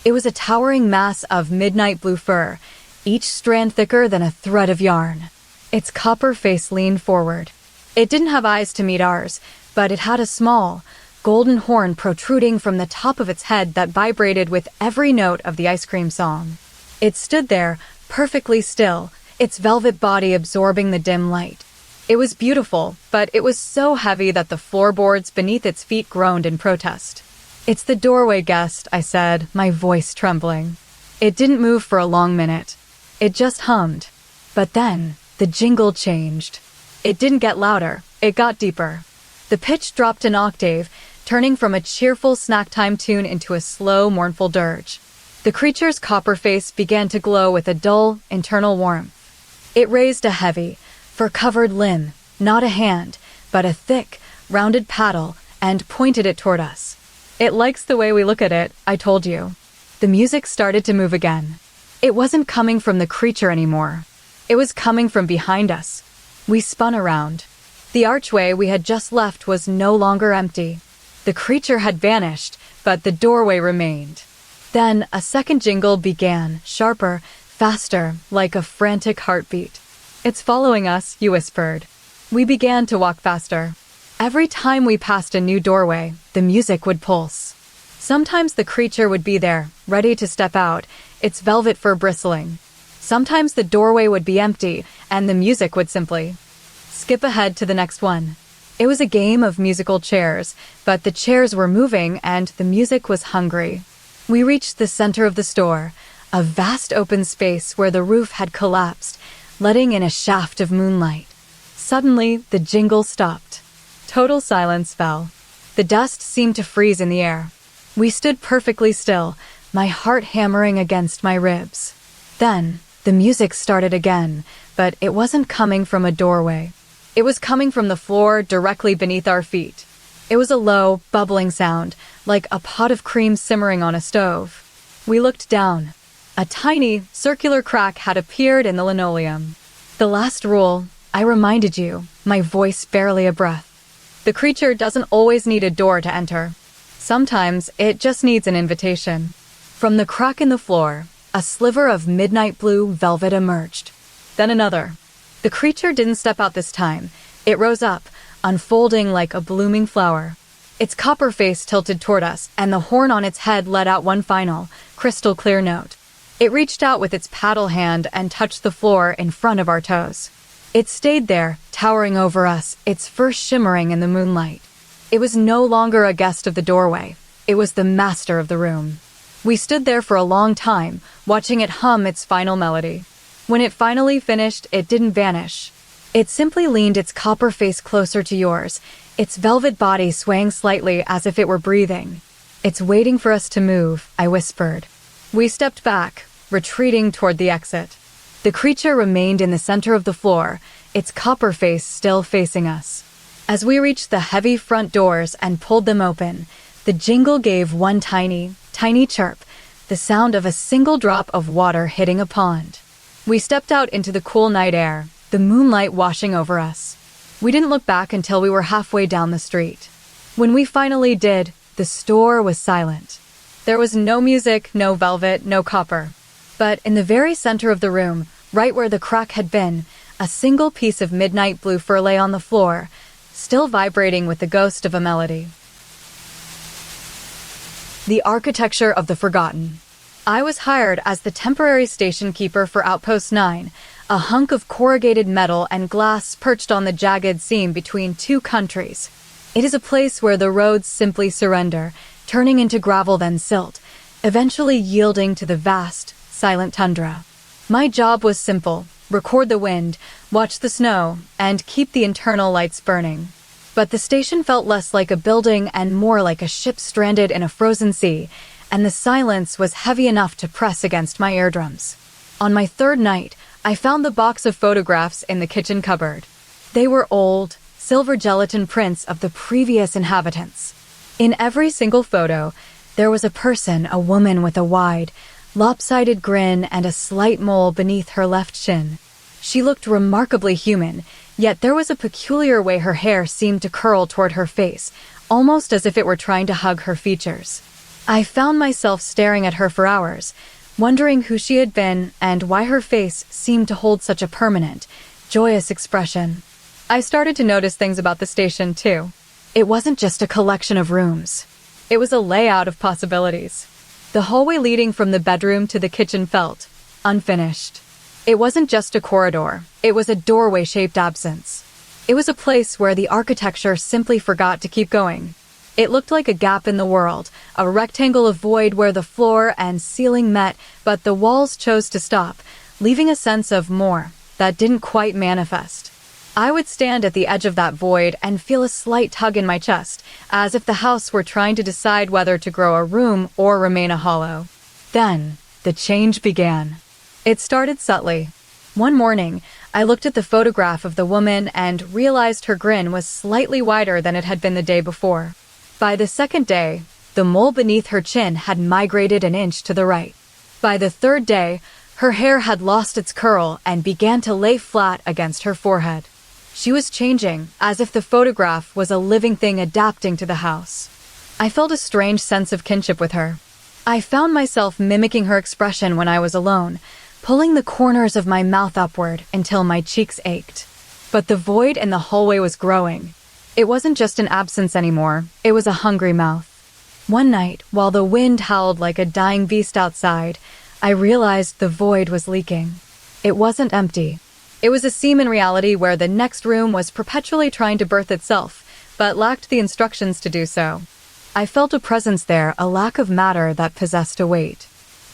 It was a towering mass of midnight blue fur, each strand thicker than a thread of yarn. Its copper face leaned forward. It didn't have eyes to meet ours, but it had a small, golden horn protruding from the top of its head that vibrated with every note of the ice cream song. It stood there, perfectly still, its velvet body absorbing the dim light. It was beautiful, but it was so heavy that the floorboards beneath its feet groaned in protest. "It's the doorway guest," I said, my voice trembling. It didn't move for a long minute. It just hummed. But then, the jingle changed. It didn't get louder, it got deeper. The pitch dropped an octave, turning from a cheerful snack time tune into a slow, mournful dirge. The creature's copper face began to glow with a dull, internal warmth. It raised a heavy, fur-covered limb, not a hand, but a thick, rounded paddle, and pointed it toward us. "It likes the way we look at it, I told you." The music started to move again. It wasn't coming from the creature anymore. It was coming from behind us. We spun around. The archway we had just left was no longer empty. The creature had vanished, but the doorway remained. Then a second jingle began, sharper, faster, like a frantic heartbeat. "It's following us," you whispered. We began to walk faster. Every time we passed a new doorway, the music would pulse. Sometimes the creature would be there, ready to step out, its velvet fur bristling. Sometimes the doorway would be empty, and the music would simply skip ahead to the next one. It was a game of musical chairs, but the chairs were moving and the music was hungry. We reached the center of the store, a vast open space where the roof had collapsed, letting in a shaft of moonlight. Suddenly, the jingle stopped. Total silence fell. The dust seemed to freeze in the air. We stood perfectly still, my heart hammering against my ribs. Then, the music started again, but it wasn't coming from a doorway. It was coming from the floor directly beneath our feet. It was a low, bubbling sound, like a pot of cream simmering on a stove. We looked down. A tiny, circular crack had appeared in the linoleum. "The last rule," I reminded you, my voice barely a breath. "The creature doesn't always need a door to enter. Sometimes it just needs an invitation." From the crack in the floor, a sliver of midnight blue velvet emerged. Then another. The creature didn't step out this time. It rose up, unfolding like a blooming flower. Its copper face tilted toward us, and the horn on its head let out one final, crystal clear note. It reached out with its paddle hand and touched the floor in front of our toes. It stayed there, towering over us, its fur shimmering in the moonlight. It was no longer a guest of the doorway. It was the master of the room. We stood there for a long time, watching it hum its final melody. When it finally finished, it didn't vanish. It simply leaned its copper face closer to yours, its velvet body swaying slightly as if it were breathing. "It's waiting for us to move," I whispered. We stepped back, retreating toward the exit. The creature remained in the center of the floor, its copper face still facing us. As we reached the heavy front doors and pulled them open, the jingle gave one tiny, tiny chirp, the sound of a single drop of water hitting a pond. We stepped out into the cool night air, the moonlight washing over us. We didn't look back until we were halfway down the street. When we finally did, the store was silent. There was no music, no velvet, no copper. But in the very center of the room, right where the crack had been, a single piece of midnight blue fur lay on the floor, still vibrating with the ghost of a melody. The architecture of the forgotten. I was hired as the temporary station keeper for Outpost 9, a hunk of corrugated metal and glass perched on the jagged seam between two countries. It is a place where the roads simply surrender, turning into gravel then silt, eventually yielding to the vast, silent tundra. My job was simple: record the wind, watch the snow, and keep the internal lights burning. But the station felt less like a building and more like a ship stranded in a frozen sea, and the silence was heavy enough to press against my eardrums. On my third night, I found the box of photographs in the kitchen cupboard. They were old, silver gelatin prints of the previous inhabitants. In every single photo, there was a person, a woman with a wide, lopsided grin and a slight mole beneath her left chin. She looked remarkably human, yet there was a peculiar way her hair seemed to curl toward her face, almost as if it were trying to hug her features. I found myself staring at her for hours, wondering who she had been and why her face seemed to hold such a permanent, joyous expression. I started to notice things about the station, too. It wasn't just a collection of rooms. It was a layout of possibilities. The hallway leading from the bedroom to the kitchen felt unfinished. It wasn't just a corridor. It was a doorway-shaped absence. It was a place where the architecture simply forgot to keep going. It looked like a gap in the world, a rectangle of void where the floor and ceiling met, but the walls chose to stop, leaving a sense of more that didn't quite manifest. I would stand at the edge of that void and feel a slight tug in my chest, as if the house were trying to decide whether to grow a room or remain a hollow. Then, the change began. It started subtly. One morning, I looked at the photograph of the woman and realized her grin was slightly wider than it had been the day before. By the second day, the mole beneath her chin had migrated an inch to the right. By the third day, her hair had lost its curl and began to lay flat against her forehead. She was changing, as if the photograph was a living thing adapting to the house. I felt a strange sense of kinship with her. I found myself mimicking her expression when I was alone, pulling the corners of my mouth upward until my cheeks ached. But the void in the hallway was growing. It wasn't just an absence anymore, it was a hungry mouth. One night, while the wind howled like a dying beast outside, I realized the void was leaking. It wasn't empty. It was a seam in reality where the next room was perpetually trying to birth itself, but lacked the instructions to do so. I felt a presence there, a lack of matter that possessed a weight.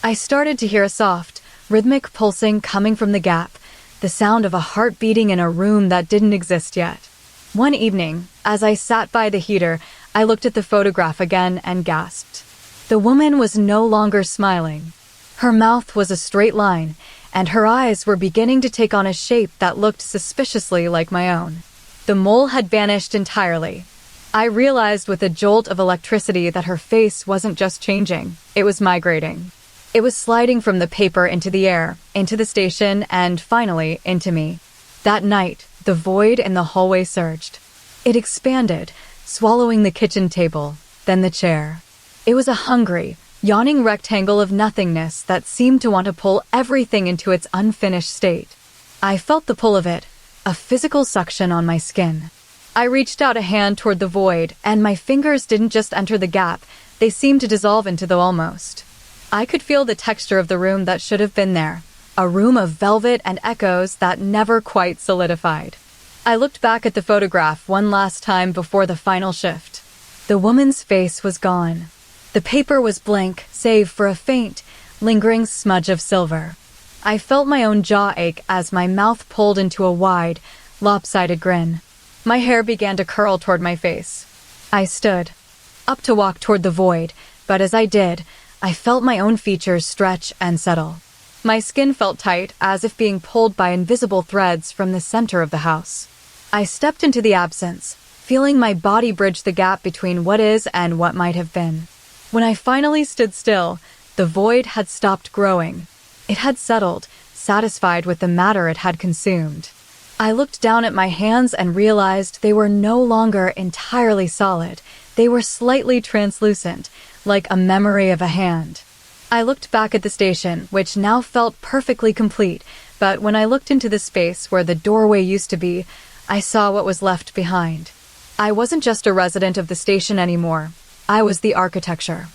I started to hear a soft, rhythmic pulsing coming from the gap, the sound of a heart beating in a room that didn't exist yet. One evening, as I sat by the heater, I looked at the photograph again and gasped. The woman was no longer smiling. Her mouth was a straight line, and her eyes were beginning to take on a shape that looked suspiciously like my own. The mole had vanished entirely. I realized with a jolt of electricity that her face wasn't just changing, it was migrating. It was sliding from the paper into the air, into the station, and finally, into me. That night, the void in the hallway surged. It expanded, swallowing the kitchen table, then the chair. It was a hungry, yawning rectangle of nothingness that seemed to want to pull everything into its unfinished state. I felt the pull of it, a physical suction on my skin. I reached out a hand toward the void, and my fingers didn't just enter the gap, they seemed to dissolve into the almost. I could feel the texture of the room that should have been there, a room of velvet and echoes that never quite solidified. I looked back at the photograph one last time before the final shift. The woman's face was gone. The paper was blank, save for a faint, lingering smudge of silver. I felt my own jaw ache as my mouth pulled into a wide, lopsided grin. My hair began to curl toward my face. I stood, up to walk toward the void, but as I did, I felt my own features stretch and settle. My skin felt tight, as if being pulled by invisible threads from the center of the house. I stepped into the absence, feeling my body bridge the gap between what is and what might have been. When I finally stood still, the void had stopped growing. It had settled, satisfied with the matter it had consumed. I looked down at my hands and realized they were no longer entirely solid. They were slightly translucent, like a memory of a hand. I looked back at the station, which now felt perfectly complete, but when I looked into the space where the doorway used to be, I saw what was left behind. I wasn't just a resident of the station anymore. I was the architecture.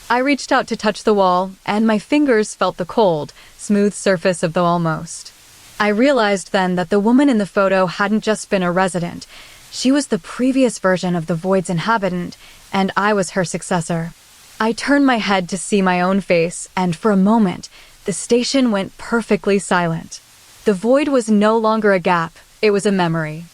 I reached out to touch the wall, and my fingers felt the cold, smooth surface of the almost. I realized then that the woman in the photo hadn't just been a resident. She was the previous version of the Void's inhabitant, and I was her successor. I turned my head to see my own face, and for a moment, the station went perfectly silent. The Void was no longer a gap, it was a memory.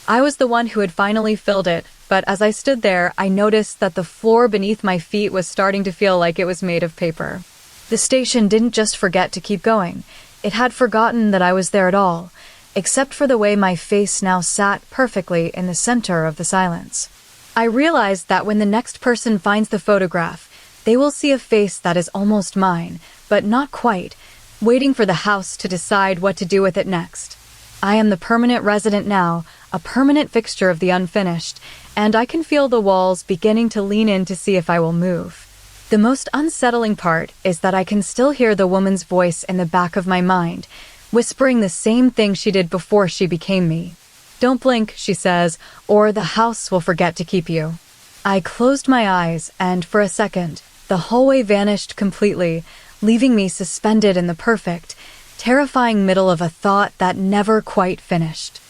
I was the one who had finally filled it, but as I stood there, I noticed that the floor beneath my feet was starting to feel like it was made of paper. The station didn't just forget to keep going. It had forgotten that I was there at all, except for the way my face now sat perfectly in the center of the silence. I realized that when the next person finds the photograph, they will see a face that is almost mine, but not quite, waiting for the house to decide what to do with it next. I am the permanent resident now, a permanent fixture of the unfinished, and I can feel the walls beginning to lean in to see if I will move. The most unsettling part is that I can still hear the woman's voice in the back of my mind, whispering the same thing she did before she became me. "Don't blink," she says, "or the house will forget to keep you." I closed my eyes, and for a second, the hallway vanished completely, leaving me suspended in the perfect, terrifying middle of a thought that never quite finished.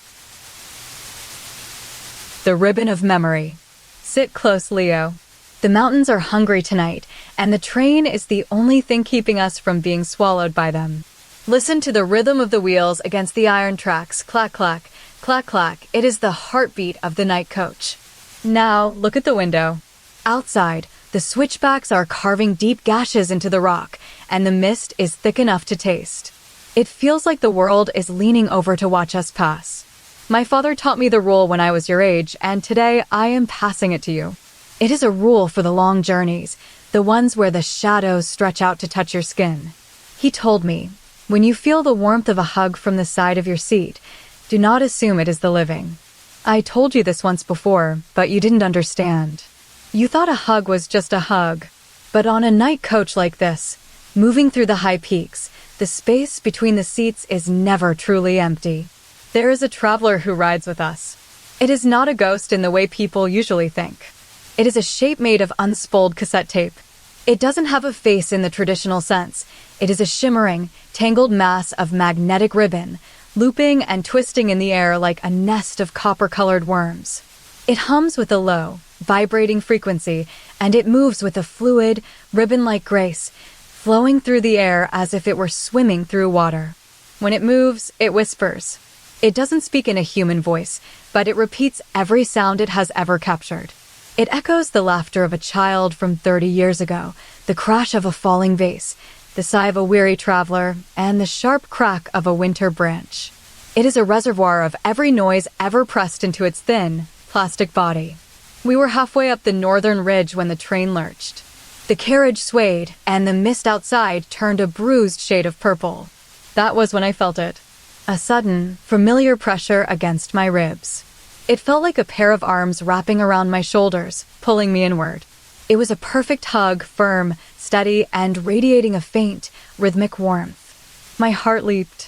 The ribbon of memory. Sit close, Leo. The mountains are hungry tonight, and the train is the only thing keeping us from being swallowed by them. Listen to the rhythm of the wheels against the iron tracks, clack, clack, clack, clack. It is the heartbeat of the night coach. Now, look at the window. Outside, the switchbacks are carving deep gashes into the rock, and the mist is thick enough to taste. It feels like the world is leaning over to watch us pass. My father taught me the rule when I was your age, and today I am passing it to you. It is a rule for the long journeys, the ones where the shadows stretch out to touch your skin. He told me, when you feel the warmth of a hug from the side of your seat, do not assume it is the living. I told you this once before, but you didn't understand. You thought a hug was just a hug. But on a night coach like this, moving through the high peaks, the space between the seats is never truly empty. There is a traveler who rides with us. It is not a ghost in the way people usually think. It is a shape made of unspooled cassette tape. It doesn't have a face in the traditional sense. It is a shimmering, tangled mass of magnetic ribbon, looping and twisting in the air like a nest of copper-colored worms. It hums with a low, vibrating frequency, and it moves with a fluid, ribbon-like grace, flowing through the air as if it were swimming through water. When it moves, it whispers. It doesn't speak in a human voice, but it repeats every sound it has ever captured. It echoes the laughter of a child from 30 years ago, the crash of a falling vase, the sigh of a weary traveler, and the sharp crack of a winter branch. It is a reservoir of every noise ever pressed into its thin, plastic body. We were halfway up the northern ridge when the train lurched. The carriage swayed, and the mist outside turned a bruised shade of purple. That was when I felt it. A sudden, familiar pressure against my ribs. It felt like a pair of arms wrapping around my shoulders, pulling me inward. It was a perfect hug, firm, steady, and radiating a faint, rhythmic warmth. My heart leaped.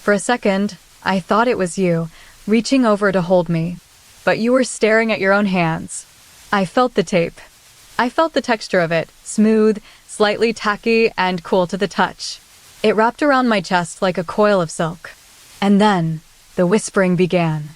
For a second, I thought it was you, reaching over to hold me. But you were staring at your own hands. I felt the tape. I felt the texture of it, smooth, slightly tacky, and cool to the touch. It wrapped around my chest like a coil of silk. And then, the whispering began.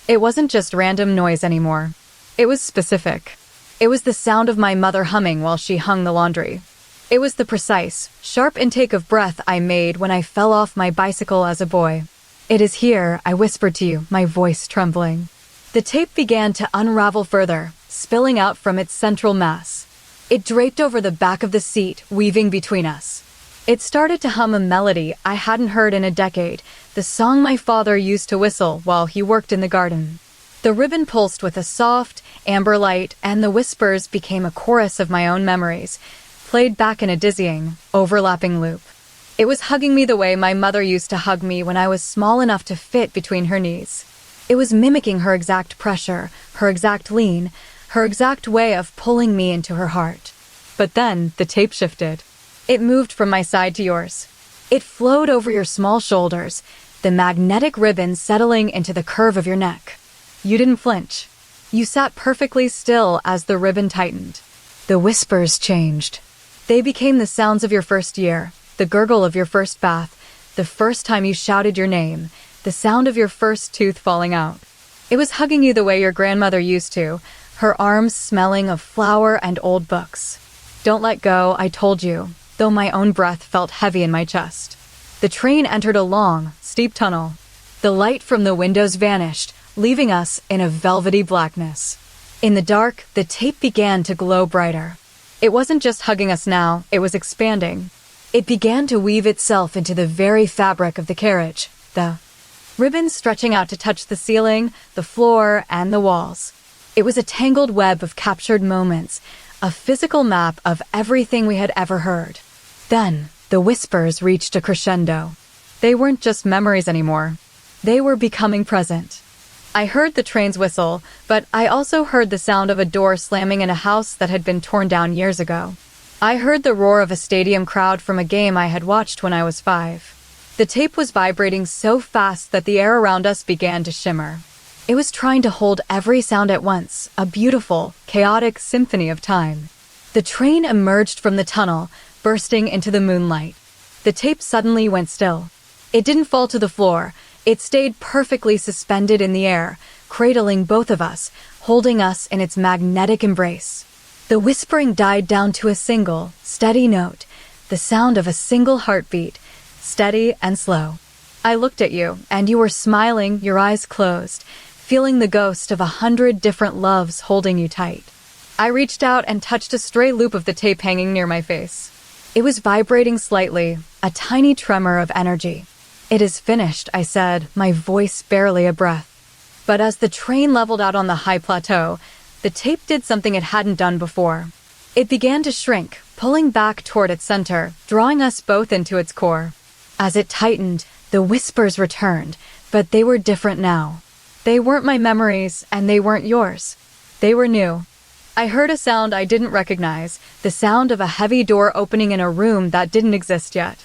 It wasn't just random noise anymore. It was specific. It was the sound of my mother humming while she hung the laundry. It was the precise, sharp intake of breath I made when I fell off my bicycle as a boy. "It is here," I whispered to you, my voice trembling. The tape began to unravel further, spilling out from its central mass. It draped over the back of the seat, weaving between us. It started to hum a melody I hadn't heard in a decade, the song my father used to whistle while he worked in the garden. The ribbon pulsed with a soft, amber light, and the whispers became a chorus of my own memories, played back in a dizzying, overlapping loop. It was hugging me the way my mother used to hug me when I was small enough to fit between her knees. It was mimicking her exact pressure, her exact lean, her exact way of pulling me into her heart. But then the tape shifted. It moved from my side to yours. It flowed over your small shoulders, the magnetic ribbon settling into the curve of your neck. You didn't flinch. You sat perfectly still as the ribbon tightened. The whispers changed. They became the sounds of your first year, the gurgle of your first bath, the first time you shouted your name, the sound of your first tooth falling out. It was hugging you the way your grandmother used to, her arms smelling of flour and old books. Don't let go, I told you, though my own breath felt heavy in my chest. The train entered a long, steep tunnel. The light from the windows vanished, leaving us in a velvety blackness. In the dark, the tape began to glow brighter. It wasn't just hugging us now, it was expanding. It began to weave itself into the very fabric of the carriage, the ribbons stretching out to touch the ceiling, the floor, and the walls. It was a tangled web of captured moments, a physical map of everything we had ever heard. Then, the whispers reached a crescendo. They weren't just memories anymore. They were becoming present. I heard the train's whistle, but I also heard the sound of a door slamming in a house that had been torn down years ago. I heard the roar of a stadium crowd from a game I had watched when I was 5. The tape was vibrating so fast that the air around us began to shimmer. It was trying to hold every sound at once, a beautiful, chaotic symphony of time. The train emerged from the tunnel, bursting into the moonlight. The tape suddenly went still. It didn't fall to the floor. It stayed perfectly suspended in the air, cradling both of us, holding us in its magnetic embrace. The whispering died down to a single, steady note, the sound of a single heartbeat, steady and slow. I looked at you, and you were smiling, your eyes closed, feeling the ghost of 100 different loves holding you tight. I reached out and touched a stray loop of the tape hanging near my face. It was vibrating slightly, a tiny tremor of energy. "It is finished," I said, my voice barely a breath. But as the train leveled out on the high plateau, the tape did something it hadn't done before. It began to shrink, pulling back toward its center, drawing us both into its core. As it tightened, the whispers returned, but they were different now. They weren't my memories, and they weren't yours. They were new. I heard a sound I didn't recognize, the sound of a heavy door opening in a room that didn't exist yet.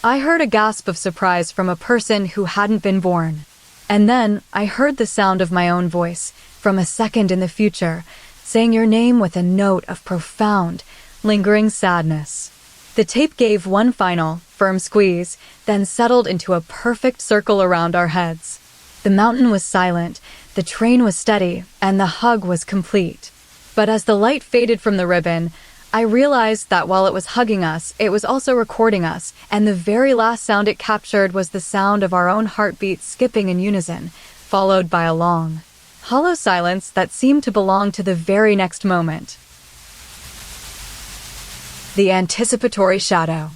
I heard a gasp of surprise from a person who hadn't been born. And then I heard the sound of my own voice, from a second in the future, saying your name with a note of profound, lingering sadness. The tape gave one final, firm squeeze, then settled into a perfect circle around our heads. The mountain was silent, the train was steady, and the hug was complete. But as the light faded from the ribbon, I realized that while it was hugging us, it was also recording us, and the very last sound it captured was the sound of our own heartbeats skipping in unison, followed by a long, hollow silence that seemed to belong to the very next moment. The Anticipatory Shadow.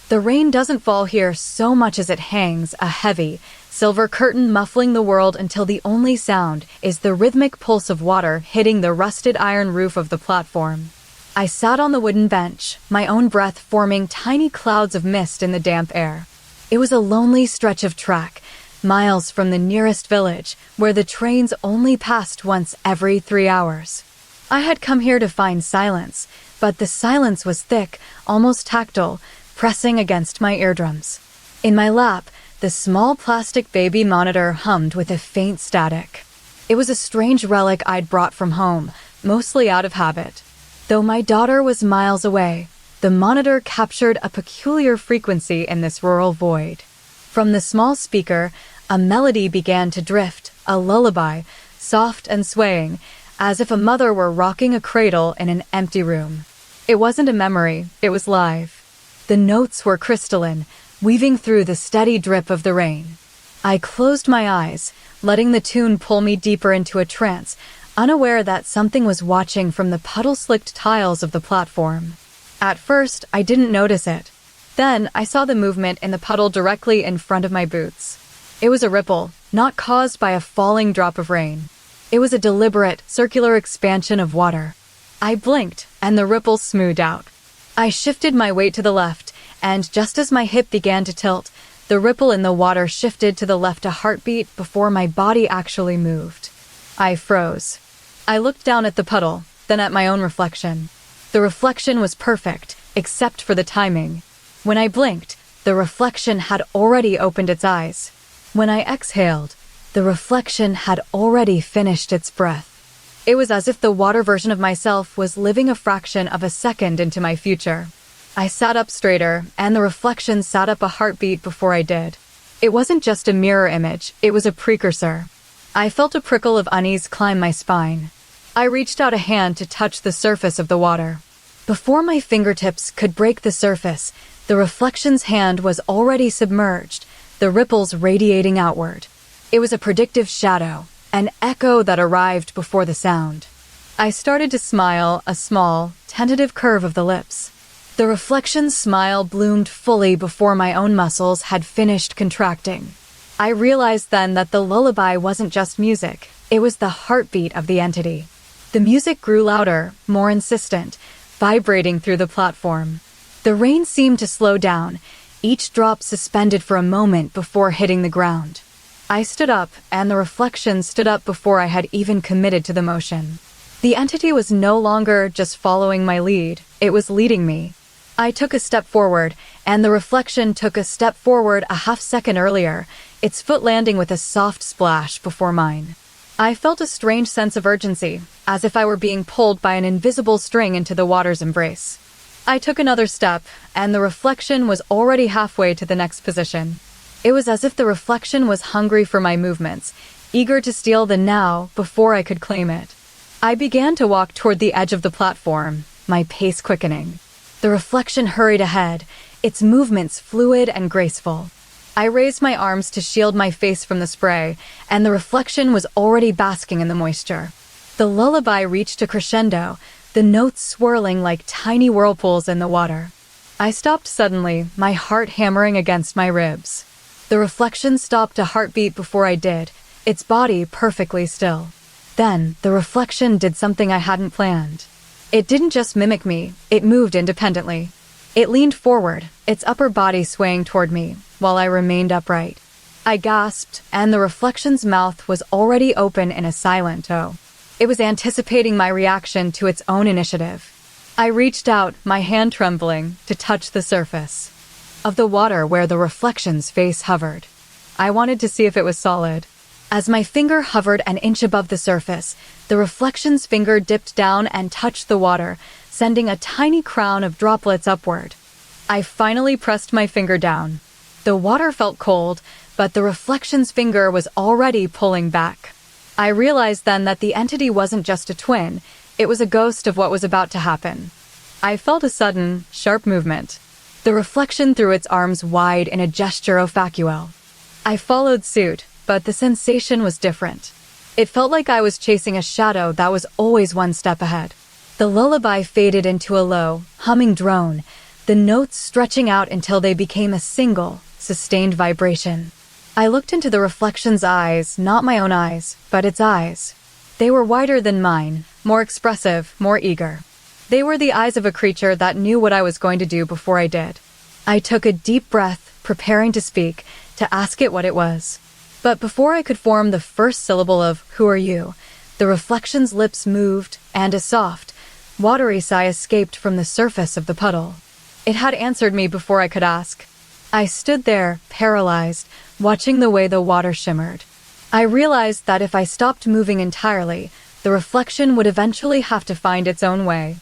The rain doesn't fall here so much as it hangs, a heavy, silver curtain muffling the world until the only sound is the rhythmic pulse of water hitting the rusted iron roof of the platform. I sat on the wooden bench, my own breath forming tiny clouds of mist in the damp air. It was a lonely stretch of track, miles from the nearest village, where the trains only passed once every 3 hours. I had come here to find silence, but the silence was thick, almost tactile, pressing against my eardrums. In my lap, the small plastic baby monitor hummed with a faint static. It was a strange relic I'd brought from home, mostly out of habit. Though my daughter was miles away, the monitor captured a peculiar frequency in this rural void. From the small speaker, a melody began to drift, a lullaby, soft and swaying, as if a mother were rocking a cradle in an empty room. It wasn't a memory, it was live. The notes were crystalline, weaving through the steady drip of the rain. I closed my eyes, letting the tune pull me deeper into a trance, unaware that something was watching from the puddle-slicked tiles of the platform. At first, I didn't notice it. Then, I saw the movement in the puddle directly in front of my boots. It was a ripple, not caused by a falling drop of rain. It was a deliberate, circular expansion of water. I blinked, and the ripple smoothed out. I shifted my weight to the left, and just as my hip began to tilt, the ripple in the water shifted to the left a heartbeat before my body actually moved. I froze. I looked down at the puddle, then at my own reflection. The reflection was perfect, except for the timing. When I blinked, the reflection had already opened its eyes. When I exhaled, the reflection had already finished its breath. It was as if the water version of myself was living a fraction of a second into my future. I sat up straighter, and the reflection sat up a heartbeat before I did. It wasn't just a mirror image, it was a precursor. I felt a prickle of unease climb my spine. I reached out a hand to touch the surface of the water. Before my fingertips could break the surface, the reflection's hand was already submerged, the ripples radiating outward. It was a predictive shadow, an echo that arrived before the sound. I started to smile, a small, tentative curve of the lips. The reflection's smile bloomed fully before my own muscles had finished contracting. I realized then that the lullaby wasn't just music, it was the heartbeat of the entity. The music grew louder, more insistent, vibrating through the platform. The rain seemed to slow down, each drop suspended for a moment before hitting the ground. I stood up, and the reflection stood up before I had even committed to the motion. The entity was no longer just following my lead, it was leading me. I took a step forward, and the reflection took a step forward a half second earlier, its foot landing with a soft splash before mine. I felt a strange sense of urgency, as if I were being pulled by an invisible string into the water's embrace. I took another step, and the reflection was already halfway to the next position. It was as if the reflection was hungry for my movements, eager to steal the now before I could claim it. I began to walk toward the edge of the platform, my pace quickening. The reflection hurried ahead, its movements fluid and graceful. I raised my arms to shield my face from the spray, and the reflection was already basking in the moisture. The lullaby reached a crescendo, the notes swirling like tiny whirlpools in the water. I stopped suddenly, my heart hammering against my ribs. The reflection stopped a heartbeat before I did, its body perfectly still. Then, the reflection did something I hadn't planned. It didn't just mimic me, it moved independently. It leaned forward, its upper body swaying toward me, while I remained upright. I gasped, and the reflection's mouth was already open in a silent O. It was anticipating my reaction to its own initiative. I reached out, my hand trembling, to touch the surface of the water where the reflection's face hovered. I wanted to see if it was solid. As my finger hovered an inch above the surface, the reflection's finger dipped down and touched the water, sending a tiny crown of droplets upward. I finally pressed my finger down. The water felt cold, but the reflection's finger was already pulling back. I realized then that the entity wasn't just a twin, it was a ghost of what was about to happen. I felt a sudden, sharp movement. The reflection threw its arms wide in a gesture of vacuole. I followed suit, but the sensation was different. It felt like I was chasing a shadow that was always one step ahead. The lullaby faded into a low, humming drone, the notes stretching out until they became a single, sustained vibration. I looked into the reflection's eyes, not my own eyes, but its eyes. They were wider than mine, more expressive, more eager. They were the eyes of a creature that knew what I was going to do before I did. I took a deep breath, preparing to speak, to ask it what it was. But before I could form the first syllable of "Who are you?", the reflection's lips moved, and a soft, watery sigh escaped from the surface of the puddle. It had answered me before I could ask. I stood there, paralyzed, watching the way the water shimmered. I realized that if I stopped moving entirely, the reflection would eventually have to find its own way.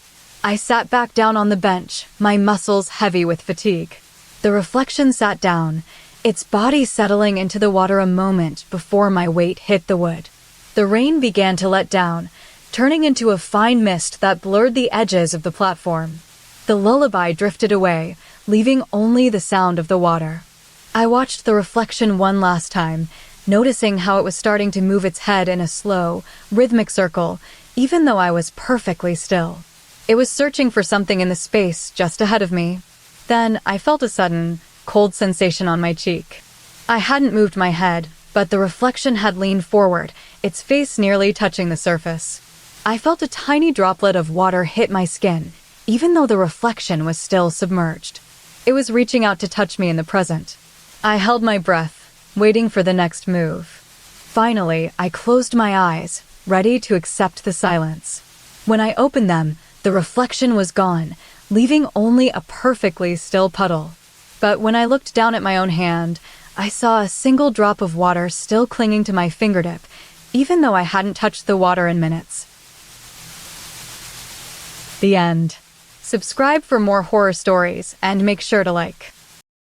I sat back down on the bench, my muscles heavy with fatigue. The reflection sat down, its body settling into the water a moment before my weight hit the wood. The rain began to let down, turning into a fine mist that blurred the edges of the platform. The lullaby drifted away, leaving only the sound of the water. I watched the reflection one last time, noticing how it was starting to move its head in a slow, rhythmic circle, even though I was perfectly still. It was searching for something in the space just ahead of me. Then I felt a sudden, cold sensation on my cheek. I hadn't moved my head, but the reflection had leaned forward, its face nearly touching the surface. I felt a tiny droplet of water hit my skin, even though the reflection was still submerged. It was reaching out to touch me in the present. I held my breath, waiting for the next move. Finally, I closed my eyes, ready to accept the silence. When I opened them, the reflection was gone, leaving only a perfectly still puddle. But when I looked down at my own hand, I saw a single drop of water still clinging to my fingertip, even though I hadn't touched the water in minutes. The end. Subscribe for more horror stories and make sure to like.